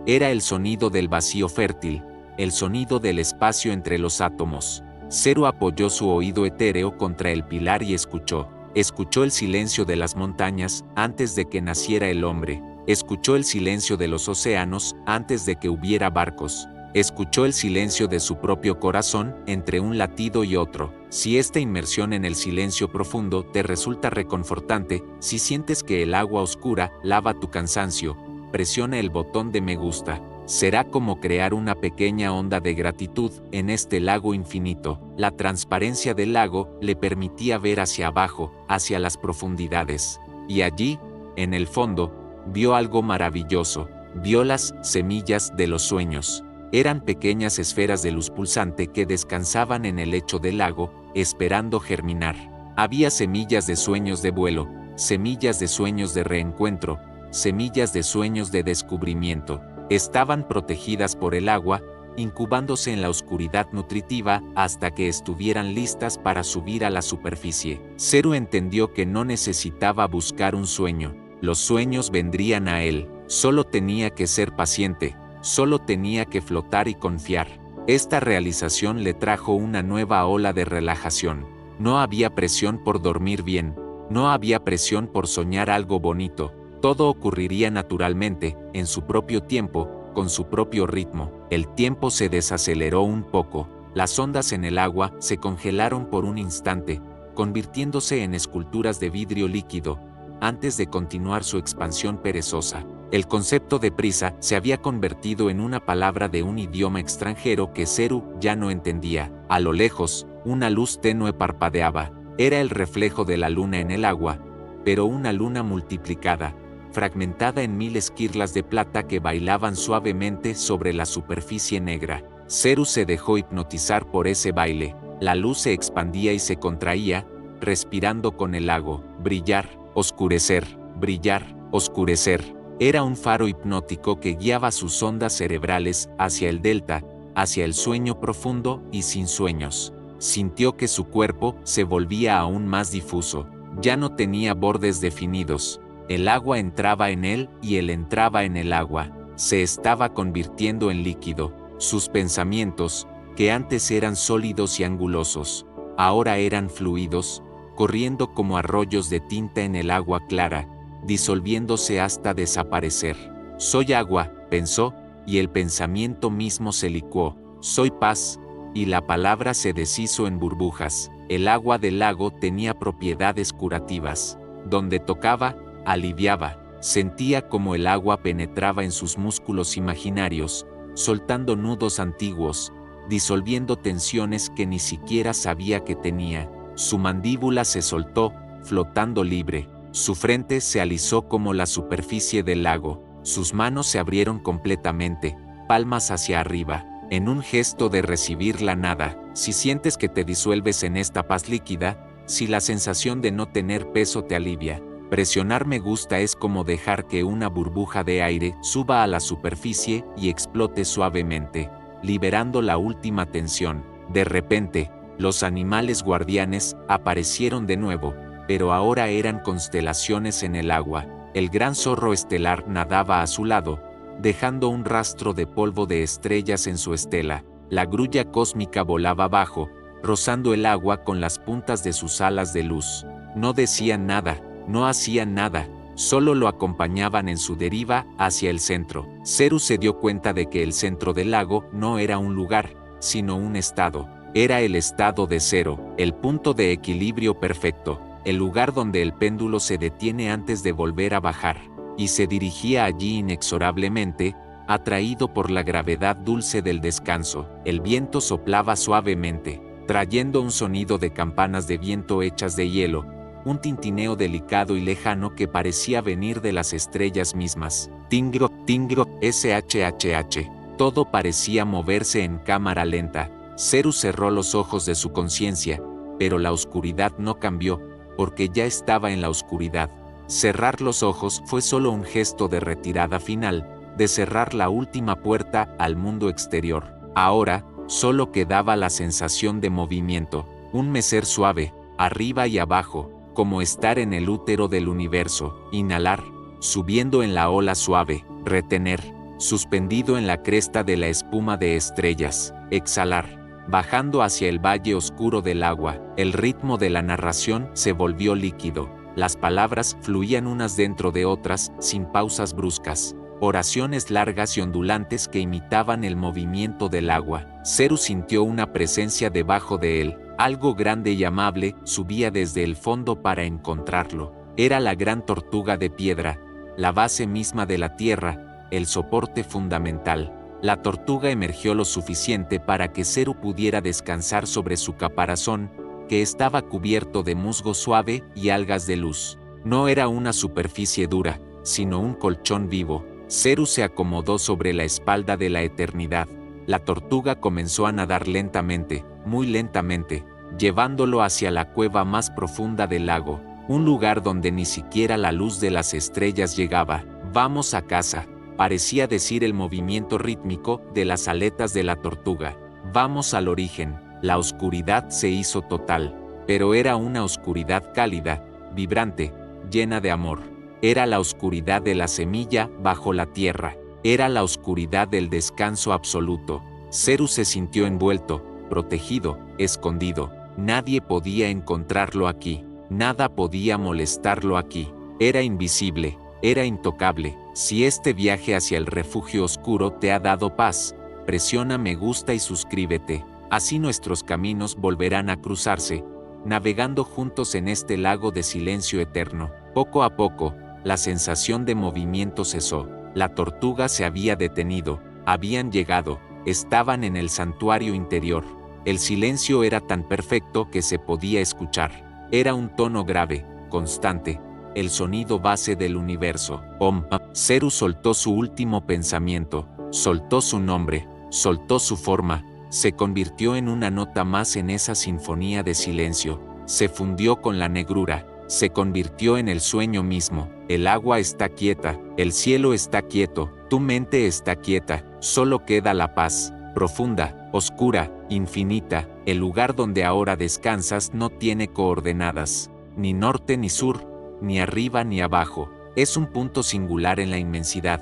Era el sonido del vacío fértil, el sonido del espacio entre los átomos. Zeru apoyó su oído etéreo contra el pilar y escuchó. Escuchó el silencio de las montañas antes de que naciera el hombre. Escuchó el silencio de los océanos antes de que hubiera barcos. Escuchó el silencio de su propio corazón entre un latido y otro. Si esta inmersión en el silencio profundo te resulta reconfortante, si sientes que el agua oscura lava tu cansancio, presiona el botón de me gusta. Será como crear una pequeña onda de gratitud en este lago infinito. La transparencia del lago le permitía ver hacia abajo, hacia las profundidades. Y allí, en el fondo, vio algo maravilloso. Vio las semillas de los sueños. Eran pequeñas esferas de luz pulsante que descansaban en el lecho del lago, esperando germinar. Había semillas de sueños de vuelo, semillas de sueños de reencuentro, semillas de sueños de descubrimiento. Estaban protegidas por el agua, incubándose en la oscuridad nutritiva hasta que estuvieran listas para subir a la superficie. Zeru entendió que no necesitaba buscar un sueño. Los sueños vendrían a él. Solo tenía que ser paciente. Solo tenía que flotar y confiar. Esta realización le trajo una nueva ola de relajación. No había presión por dormir bien. No había presión por soñar algo bonito. Todo ocurriría naturalmente, en su propio tiempo, con su propio ritmo. El tiempo se desaceleró un poco. Las ondas en el agua se congelaron por un instante, convirtiéndose en esculturas de vidrio líquido, antes de continuar su expansión perezosa. El concepto de prisa se había convertido en una palabra de un idioma extranjero que Zeru ya no entendía. A lo lejos, una luz tenue parpadeaba. Era el reflejo de la luna en el agua, pero una luna multiplicada, fragmentada en 1000 esquirlas de plata que bailaban suavemente sobre la superficie negra. Zeru se dejó hipnotizar por ese baile. La luz se expandía y se contraía, respirando con el lago. Brillar, oscurecer, brillar, oscurecer. Era un faro hipnótico que guiaba sus ondas cerebrales hacia el delta, hacia el sueño profundo y sin sueños. Sintió que su cuerpo se volvía aún más difuso. Ya no tenía bordes definidos. El agua entraba en él y él entraba en el agua. Se estaba convirtiendo en líquido. Sus pensamientos, que antes eran sólidos y angulosos, ahora eran fluidos, corriendo como arroyos de tinta en el agua clara, disolviéndose hasta desaparecer. Soy agua, pensó, y el pensamiento mismo se licuó. Soy paz, y la palabra se deshizo en burbujas. El agua del lago tenía propiedades curativas. Donde tocaba, aliviaba. Sentía como el agua penetraba en sus músculos imaginarios, soltando nudos antiguos, disolviendo tensiones que ni siquiera sabía que tenía. Su mandíbula se soltó, flotando libre. Su frente se alisó como la superficie del lago. Sus manos se abrieron completamente, palmas hacia arriba, en un gesto de recibir la nada. Si sientes que te disuelves en esta paz líquida, si la sensación de no tener peso te alivia, presionar me gusta es como dejar que una burbuja de aire suba a la superficie y explote suavemente, liberando la última tensión. De repente, los animales guardianes aparecieron de nuevo, pero ahora eran constelaciones en el agua. El gran zorro estelar nadaba a su lado, dejando un rastro de polvo de estrellas en su estela. La grulla cósmica volaba abajo, rozando el agua con las puntas de sus alas de luz. No decían nada, no hacían nada, solo lo acompañaban en su deriva hacia el centro. Zeru se dio cuenta de que el centro del lago no era un lugar, sino un estado. Era el estado de cero, el punto de equilibrio perfecto, el lugar donde el péndulo se detiene antes de volver a bajar, y se dirigía allí inexorablemente, atraído por la gravedad dulce del descanso. El viento soplaba suavemente, trayendo un sonido de campanas de viento hechas de hielo, un tintineo delicado y lejano que parecía venir de las estrellas mismas. Tingro, tingro, shhh. Todo parecía moverse en cámara lenta. Zeru cerró los ojos de su conciencia, pero la oscuridad no cambió, porque ya estaba en la oscuridad. Cerrar los ojos fue solo un gesto de retirada final, de cerrar la última puerta al mundo exterior. Ahora, solo quedaba la sensación de movimiento, un mecer suave, arriba y abajo, como estar en el útero del universo. Inhalar, subiendo en la ola suave, retener, suspendido en la cresta de la espuma de estrellas. Exhalar, bajando hacia el valle oscuro del agua. El ritmo de la narración se volvió líquido. Las palabras fluían unas dentro de otras, sin pausas bruscas. Oraciones largas y ondulantes que imitaban el movimiento del agua. Zeru sintió una presencia debajo de él. Algo grande y amable subía desde el fondo para encontrarlo. Era la gran tortuga de piedra, la base misma de la tierra, el soporte fundamental. La tortuga emergió lo suficiente para que Zeru pudiera descansar sobre su caparazón, que estaba cubierto de musgo suave y algas de luz. No era una superficie dura, sino un colchón vivo. Zeru se acomodó sobre la espalda de la eternidad. La tortuga comenzó a nadar lentamente, muy lentamente, llevándolo hacia la cueva más profunda del lago, un lugar donde ni siquiera la luz de las estrellas llegaba. Vamos a casa, parecía decir el movimiento rítmico de las aletas de la tortuga. Vamos al origen. La oscuridad se hizo total, pero era una oscuridad cálida, vibrante, llena de amor. Era la oscuridad de la semilla bajo la tierra. Era la oscuridad del descanso absoluto. Zeru se sintió envuelto, protegido, escondido. Nadie podía encontrarlo aquí. Nada podía molestarlo aquí. Era invisible, era intocable. Si este viaje hacia el refugio oscuro te ha dado paz, presiona me gusta y suscríbete. Así nuestros caminos volverán a cruzarse, navegando juntos en este lago de silencio eterno. Poco a poco, la sensación de movimiento cesó. La tortuga se había detenido, habían llegado, estaban en el santuario interior. El silencio era tan perfecto que se podía escuchar. Era un tono grave, constante, el sonido base del universo. Om. Zeru soltó su último pensamiento, soltó su nombre, soltó su forma, se convirtió en una nota más en esa sinfonía de silencio, se fundió con la negrura, se convirtió en el sueño mismo. El agua está quieta, el cielo está quieto, tu mente está quieta, solo queda la paz, profunda, oscura, infinita. El lugar donde ahora descansas no tiene coordenadas, ni norte ni sur, ni arriba ni abajo. Es un punto singular en la inmensidad,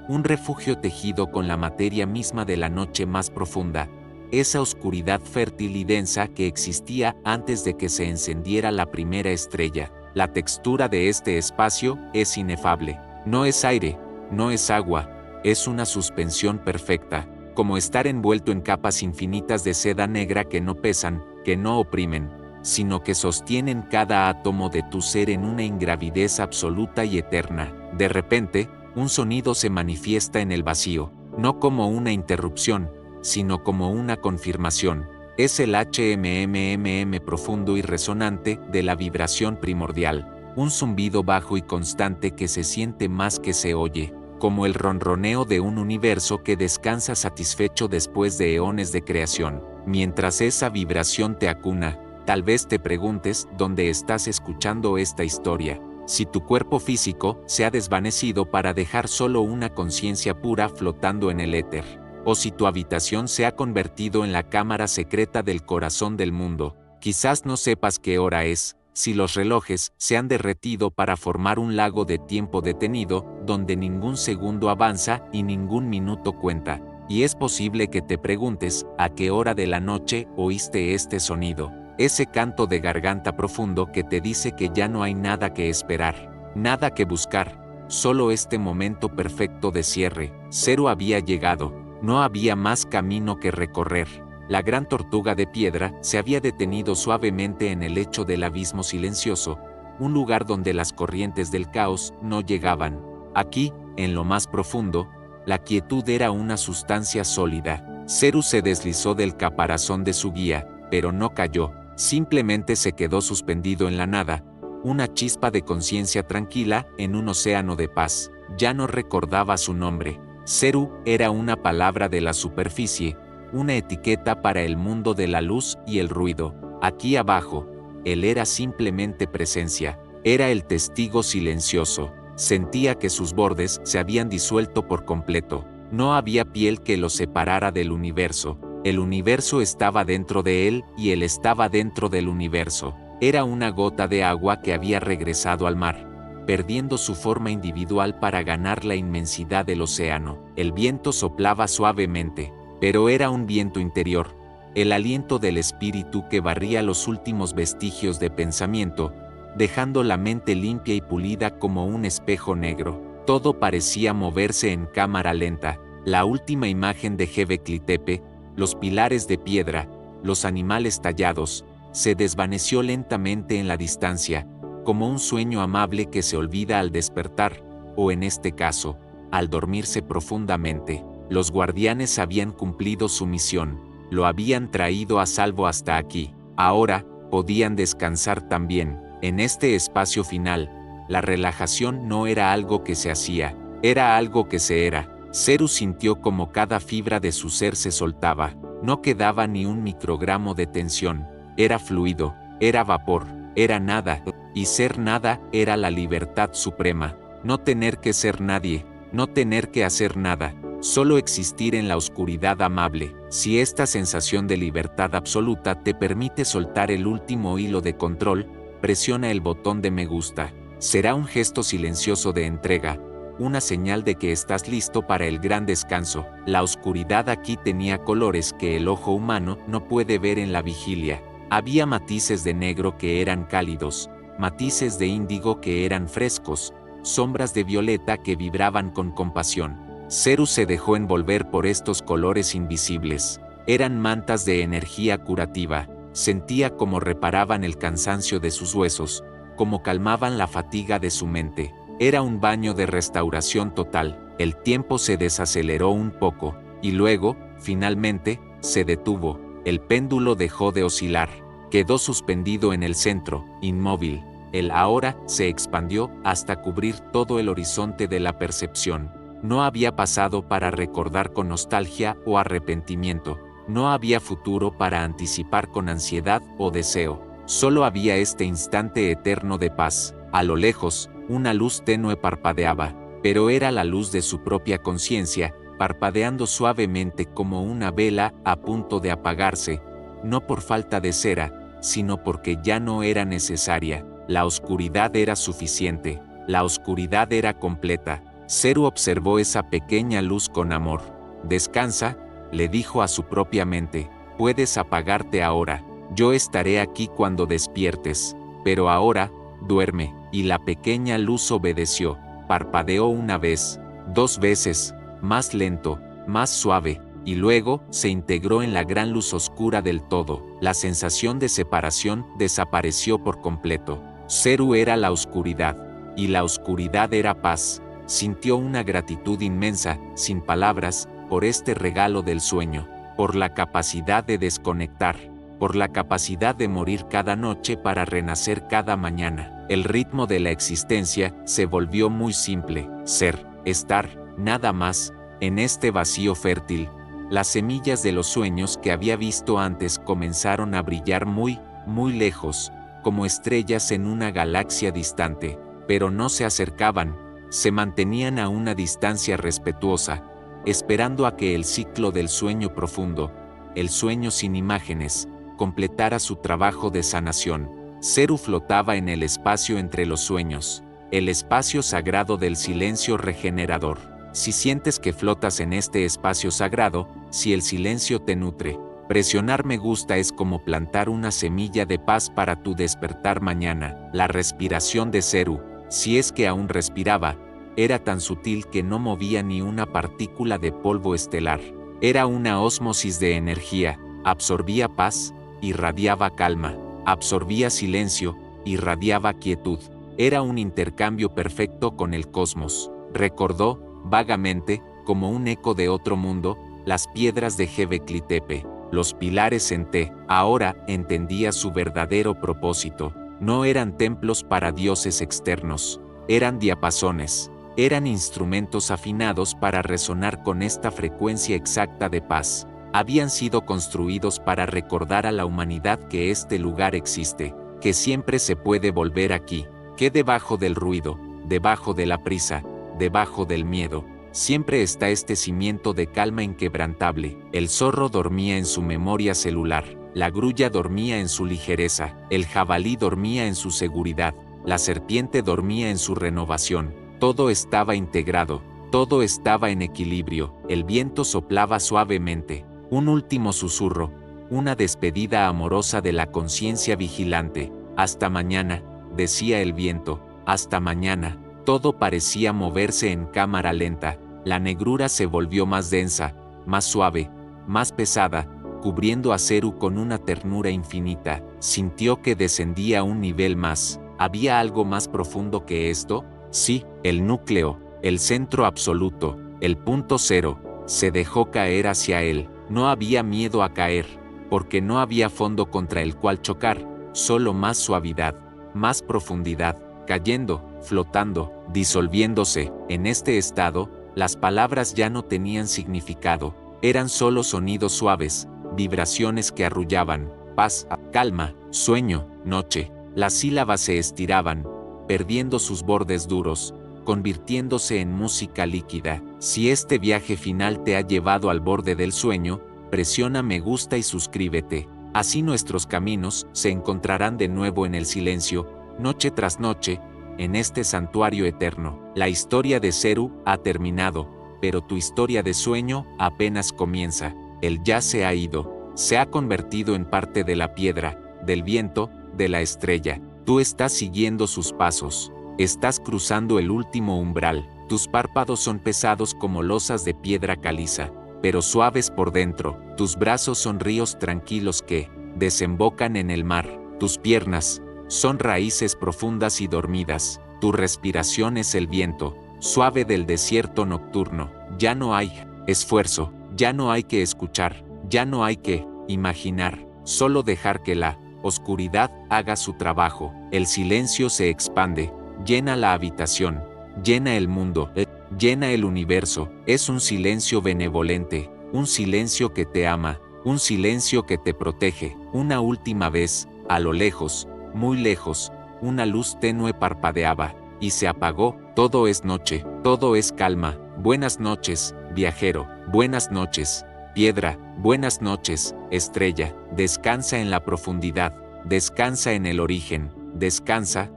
un refugio tejido con la materia misma de la noche más profunda, esa oscuridad fértil y densa que existía antes de que se encendiera la primera estrella. La textura de este espacio es inefable. No es aire, no es agua, es una suspensión perfecta, como estar envuelto en capas infinitas de seda negra que no pesan, que no oprimen, sino que sostienen cada átomo de tu ser en una ingravidez absoluta y eterna. De repente, un sonido se manifiesta en el vacío, no como una interrupción, sino como una confirmación. Es el HMMMM profundo y resonante de la vibración primordial, un zumbido bajo y constante que se siente más que se oye, como el ronroneo de un universo que descansa satisfecho después de eones de creación. Mientras esa vibración te acuna, tal vez te preguntes dónde estás escuchando esta historia, si tu cuerpo físico se ha desvanecido para dejar solo una conciencia pura flotando en el éter, o si tu habitación se ha convertido en la cámara secreta del corazón del mundo. Quizás no sepas qué hora es, si los relojes se han derretido para formar un lago de tiempo detenido, donde ningún segundo avanza y ningún minuto cuenta. Y es posible que te preguntes, ¿a qué hora de la noche oíste este sonido? Ese canto de garganta profundo que te dice que ya no hay nada que esperar, nada que buscar, solo este momento perfecto de cierre. Zeru había llegado. No había más camino que recorrer. La gran tortuga de piedra se había detenido suavemente en el lecho del abismo silencioso, un lugar donde las corrientes del caos no llegaban. Aquí, en lo más profundo, la quietud era una sustancia sólida. Zeru se deslizó del caparazón de su guía, pero no cayó, simplemente se quedó suspendido en la nada, una chispa de conciencia tranquila en un océano de paz. Ya no recordaba su nombre. Zeru era una palabra de la superficie, una etiqueta para el mundo de la luz y el ruido. Aquí abajo, él era simplemente presencia, era el testigo silencioso. Sentía que sus bordes se habían disuelto por completo. No había piel que lo separara del universo. El universo estaba dentro de él y él estaba dentro del universo. Era una gota de agua que había regresado al mar, perdiendo su forma individual para ganar la inmensidad del océano. El viento soplaba suavemente, pero era un viento interior, el aliento del espíritu que barría los últimos vestigios de pensamiento, dejando la mente limpia y pulida como un espejo negro. Todo parecía moverse en cámara lenta. La última imagen de Göbekli Tepe, los pilares de piedra, los animales tallados, se desvaneció lentamente en la distancia, como un sueño amable que se olvida al despertar, o en este caso, al dormirse profundamente. Los guardianes habían cumplido su misión, lo habían traído a salvo hasta aquí. Ahora, podían descansar también. En este espacio final, la relajación no era algo que se hacía, era algo que se era. Zeru sintió como cada fibra de su ser se soltaba, no quedaba ni un microgramo de tensión, era fluido, era vapor, era nada. Y ser nada era la libertad suprema, no tener que ser nadie, no tener que hacer nada, solo existir en la oscuridad amable. Si esta sensación de libertad absoluta te permite soltar el último hilo de control, presiona el botón de me gusta. Será un gesto silencioso de entrega, una señal de que estás listo para el gran descanso. La oscuridad aquí tenía colores que el ojo humano no puede ver en la vigilia. Había matices de negro que eran cálidos, matices de índigo que eran frescos, sombras de violeta que vibraban con compasión. Zeru se dejó envolver por estos colores invisibles. Eran mantas de energía curativa. Sentía cómo reparaban el cansancio de sus huesos, cómo calmaban la fatiga de su mente. Era un baño de restauración total. El tiempo se desaceleró un poco, y luego, finalmente, se detuvo. El péndulo dejó de oscilar. Quedó suspendido en el centro, inmóvil. El ahora se expandió hasta cubrir todo el horizonte de la percepción. No había pasado para recordar con nostalgia o arrepentimiento. No había futuro para anticipar con ansiedad o deseo. Solo había este instante eterno de paz. A lo lejos, una luz tenue parpadeaba, pero era la luz de su propia conciencia, parpadeando suavemente como una vela a punto de apagarse, no por falta de cera, sino porque ya no era necesaria. La oscuridad era suficiente, la oscuridad era completa. Zeru observó esa pequeña luz con amor. «Descansa», le dijo a su propia mente, «puedes apagarte ahora, yo estaré aquí cuando despiertes, pero ahora, duerme». Y la pequeña luz obedeció. Parpadeó una vez, 2 veces, más lento, más suave, y luego se integró en la gran luz oscura del todo. La sensación de separación desapareció por completo. Zeru era la oscuridad, y la oscuridad era paz. Sintió una gratitud inmensa, sin palabras, por este regalo del sueño, por la capacidad de desconectar, por la capacidad de morir cada noche para renacer cada mañana. El ritmo de la existencia se volvió muy simple: ser, estar, nada más. En este vacío fértil, las semillas de los sueños que había visto antes comenzaron a brillar muy, muy lejos, como estrellas en una galaxia distante, pero no se acercaban, se mantenían a una distancia respetuosa, esperando a que el ciclo del sueño profundo, el sueño sin imágenes, completara su trabajo de sanación. Zeru flotaba en el espacio entre los sueños, el espacio sagrado del silencio regenerador. Si sientes que flotas en este espacio sagrado, si el silencio te nutre, presionar me gusta es como plantar una semilla de paz para tu despertar mañana. La respiración de Zeru, si es que aún respiraba, era tan sutil que no movía ni una partícula de polvo estelar. Era una ósmosis de energía, absorbía paz, irradiaba calma, absorbía silencio, irradiaba quietud. Era un intercambio perfecto con el cosmos. Recordó, vagamente, como un eco de otro mundo, las piedras de Göbekli Tepe, los pilares en T. Ahora entendía su verdadero propósito. No eran templos para dioses externos, eran diapasones, eran instrumentos afinados para resonar con esta frecuencia exacta de paz. Habían sido construidos para recordar a la humanidad que este lugar existe, que siempre se puede volver aquí, que debajo del ruido, debajo de la prisa, debajo del miedo, siempre está este cimiento de calma inquebrantable. El zorro dormía en su memoria celular, la grulla dormía en su ligereza, el jabalí dormía en su seguridad, la serpiente dormía en su renovación. Todo estaba integrado, todo estaba en equilibrio. El viento soplaba suavemente, un último susurro, una despedida amorosa de la conciencia vigilante. Hasta mañana, decía el viento, hasta mañana. Todo parecía moverse en cámara lenta. La negrura se volvió más densa, más suave, más pesada, cubriendo a Zeru con una ternura infinita. Sintió que descendía un nivel más. ¿Había algo más profundo que esto? Sí, el núcleo, el centro absoluto, el punto cero. Se dejó caer hacia él. No había miedo a caer, porque no había fondo contra el cual chocar, solo más suavidad, más profundidad, cayendo, flotando, disolviéndose. En este estado, las palabras ya no tenían significado, eran solo sonidos suaves, vibraciones que arrullaban: paz, calma, sueño, noche. Las sílabas se estiraban, perdiendo sus bordes duros, convirtiéndose en música líquida. Si este viaje final te ha llevado al borde del sueño, presiona me gusta y suscríbete. Así nuestros caminos se encontrarán de nuevo en el silencio, noche tras noche, en este santuario eterno. La historia de Zeru ha terminado, pero tu historia de sueño apenas comienza. Él ya se ha ido, se ha convertido en parte de la piedra, del viento, de la estrella. Tú estás siguiendo sus pasos, estás cruzando el último umbral. Tus párpados son pesados como losas de piedra caliza. pero suaves por dentro. Tus brazos son ríos tranquilos que desembocan en el mar. Tus piernas son raíces profundas y dormidas. Tu respiración es el viento suave del desierto nocturno. Ya no hay esfuerzo, ya no hay que escuchar, ya no hay que imaginar, solo dejar que la oscuridad haga su trabajo. El silencio se expande, llena la habitación, llena el mundo, llena el universo. Es un silencio benevolente, un silencio que te ama, un silencio que te protege. Una última vez, a lo lejos, muy lejos, una luz tenue parpadeaba y se apagó. Todo es noche, todo es calma. Buenas noches, viajero. Buenas noches, piedra. Buenas noches, estrella. Descansa en la profundidad, descansa en el origen, descansa,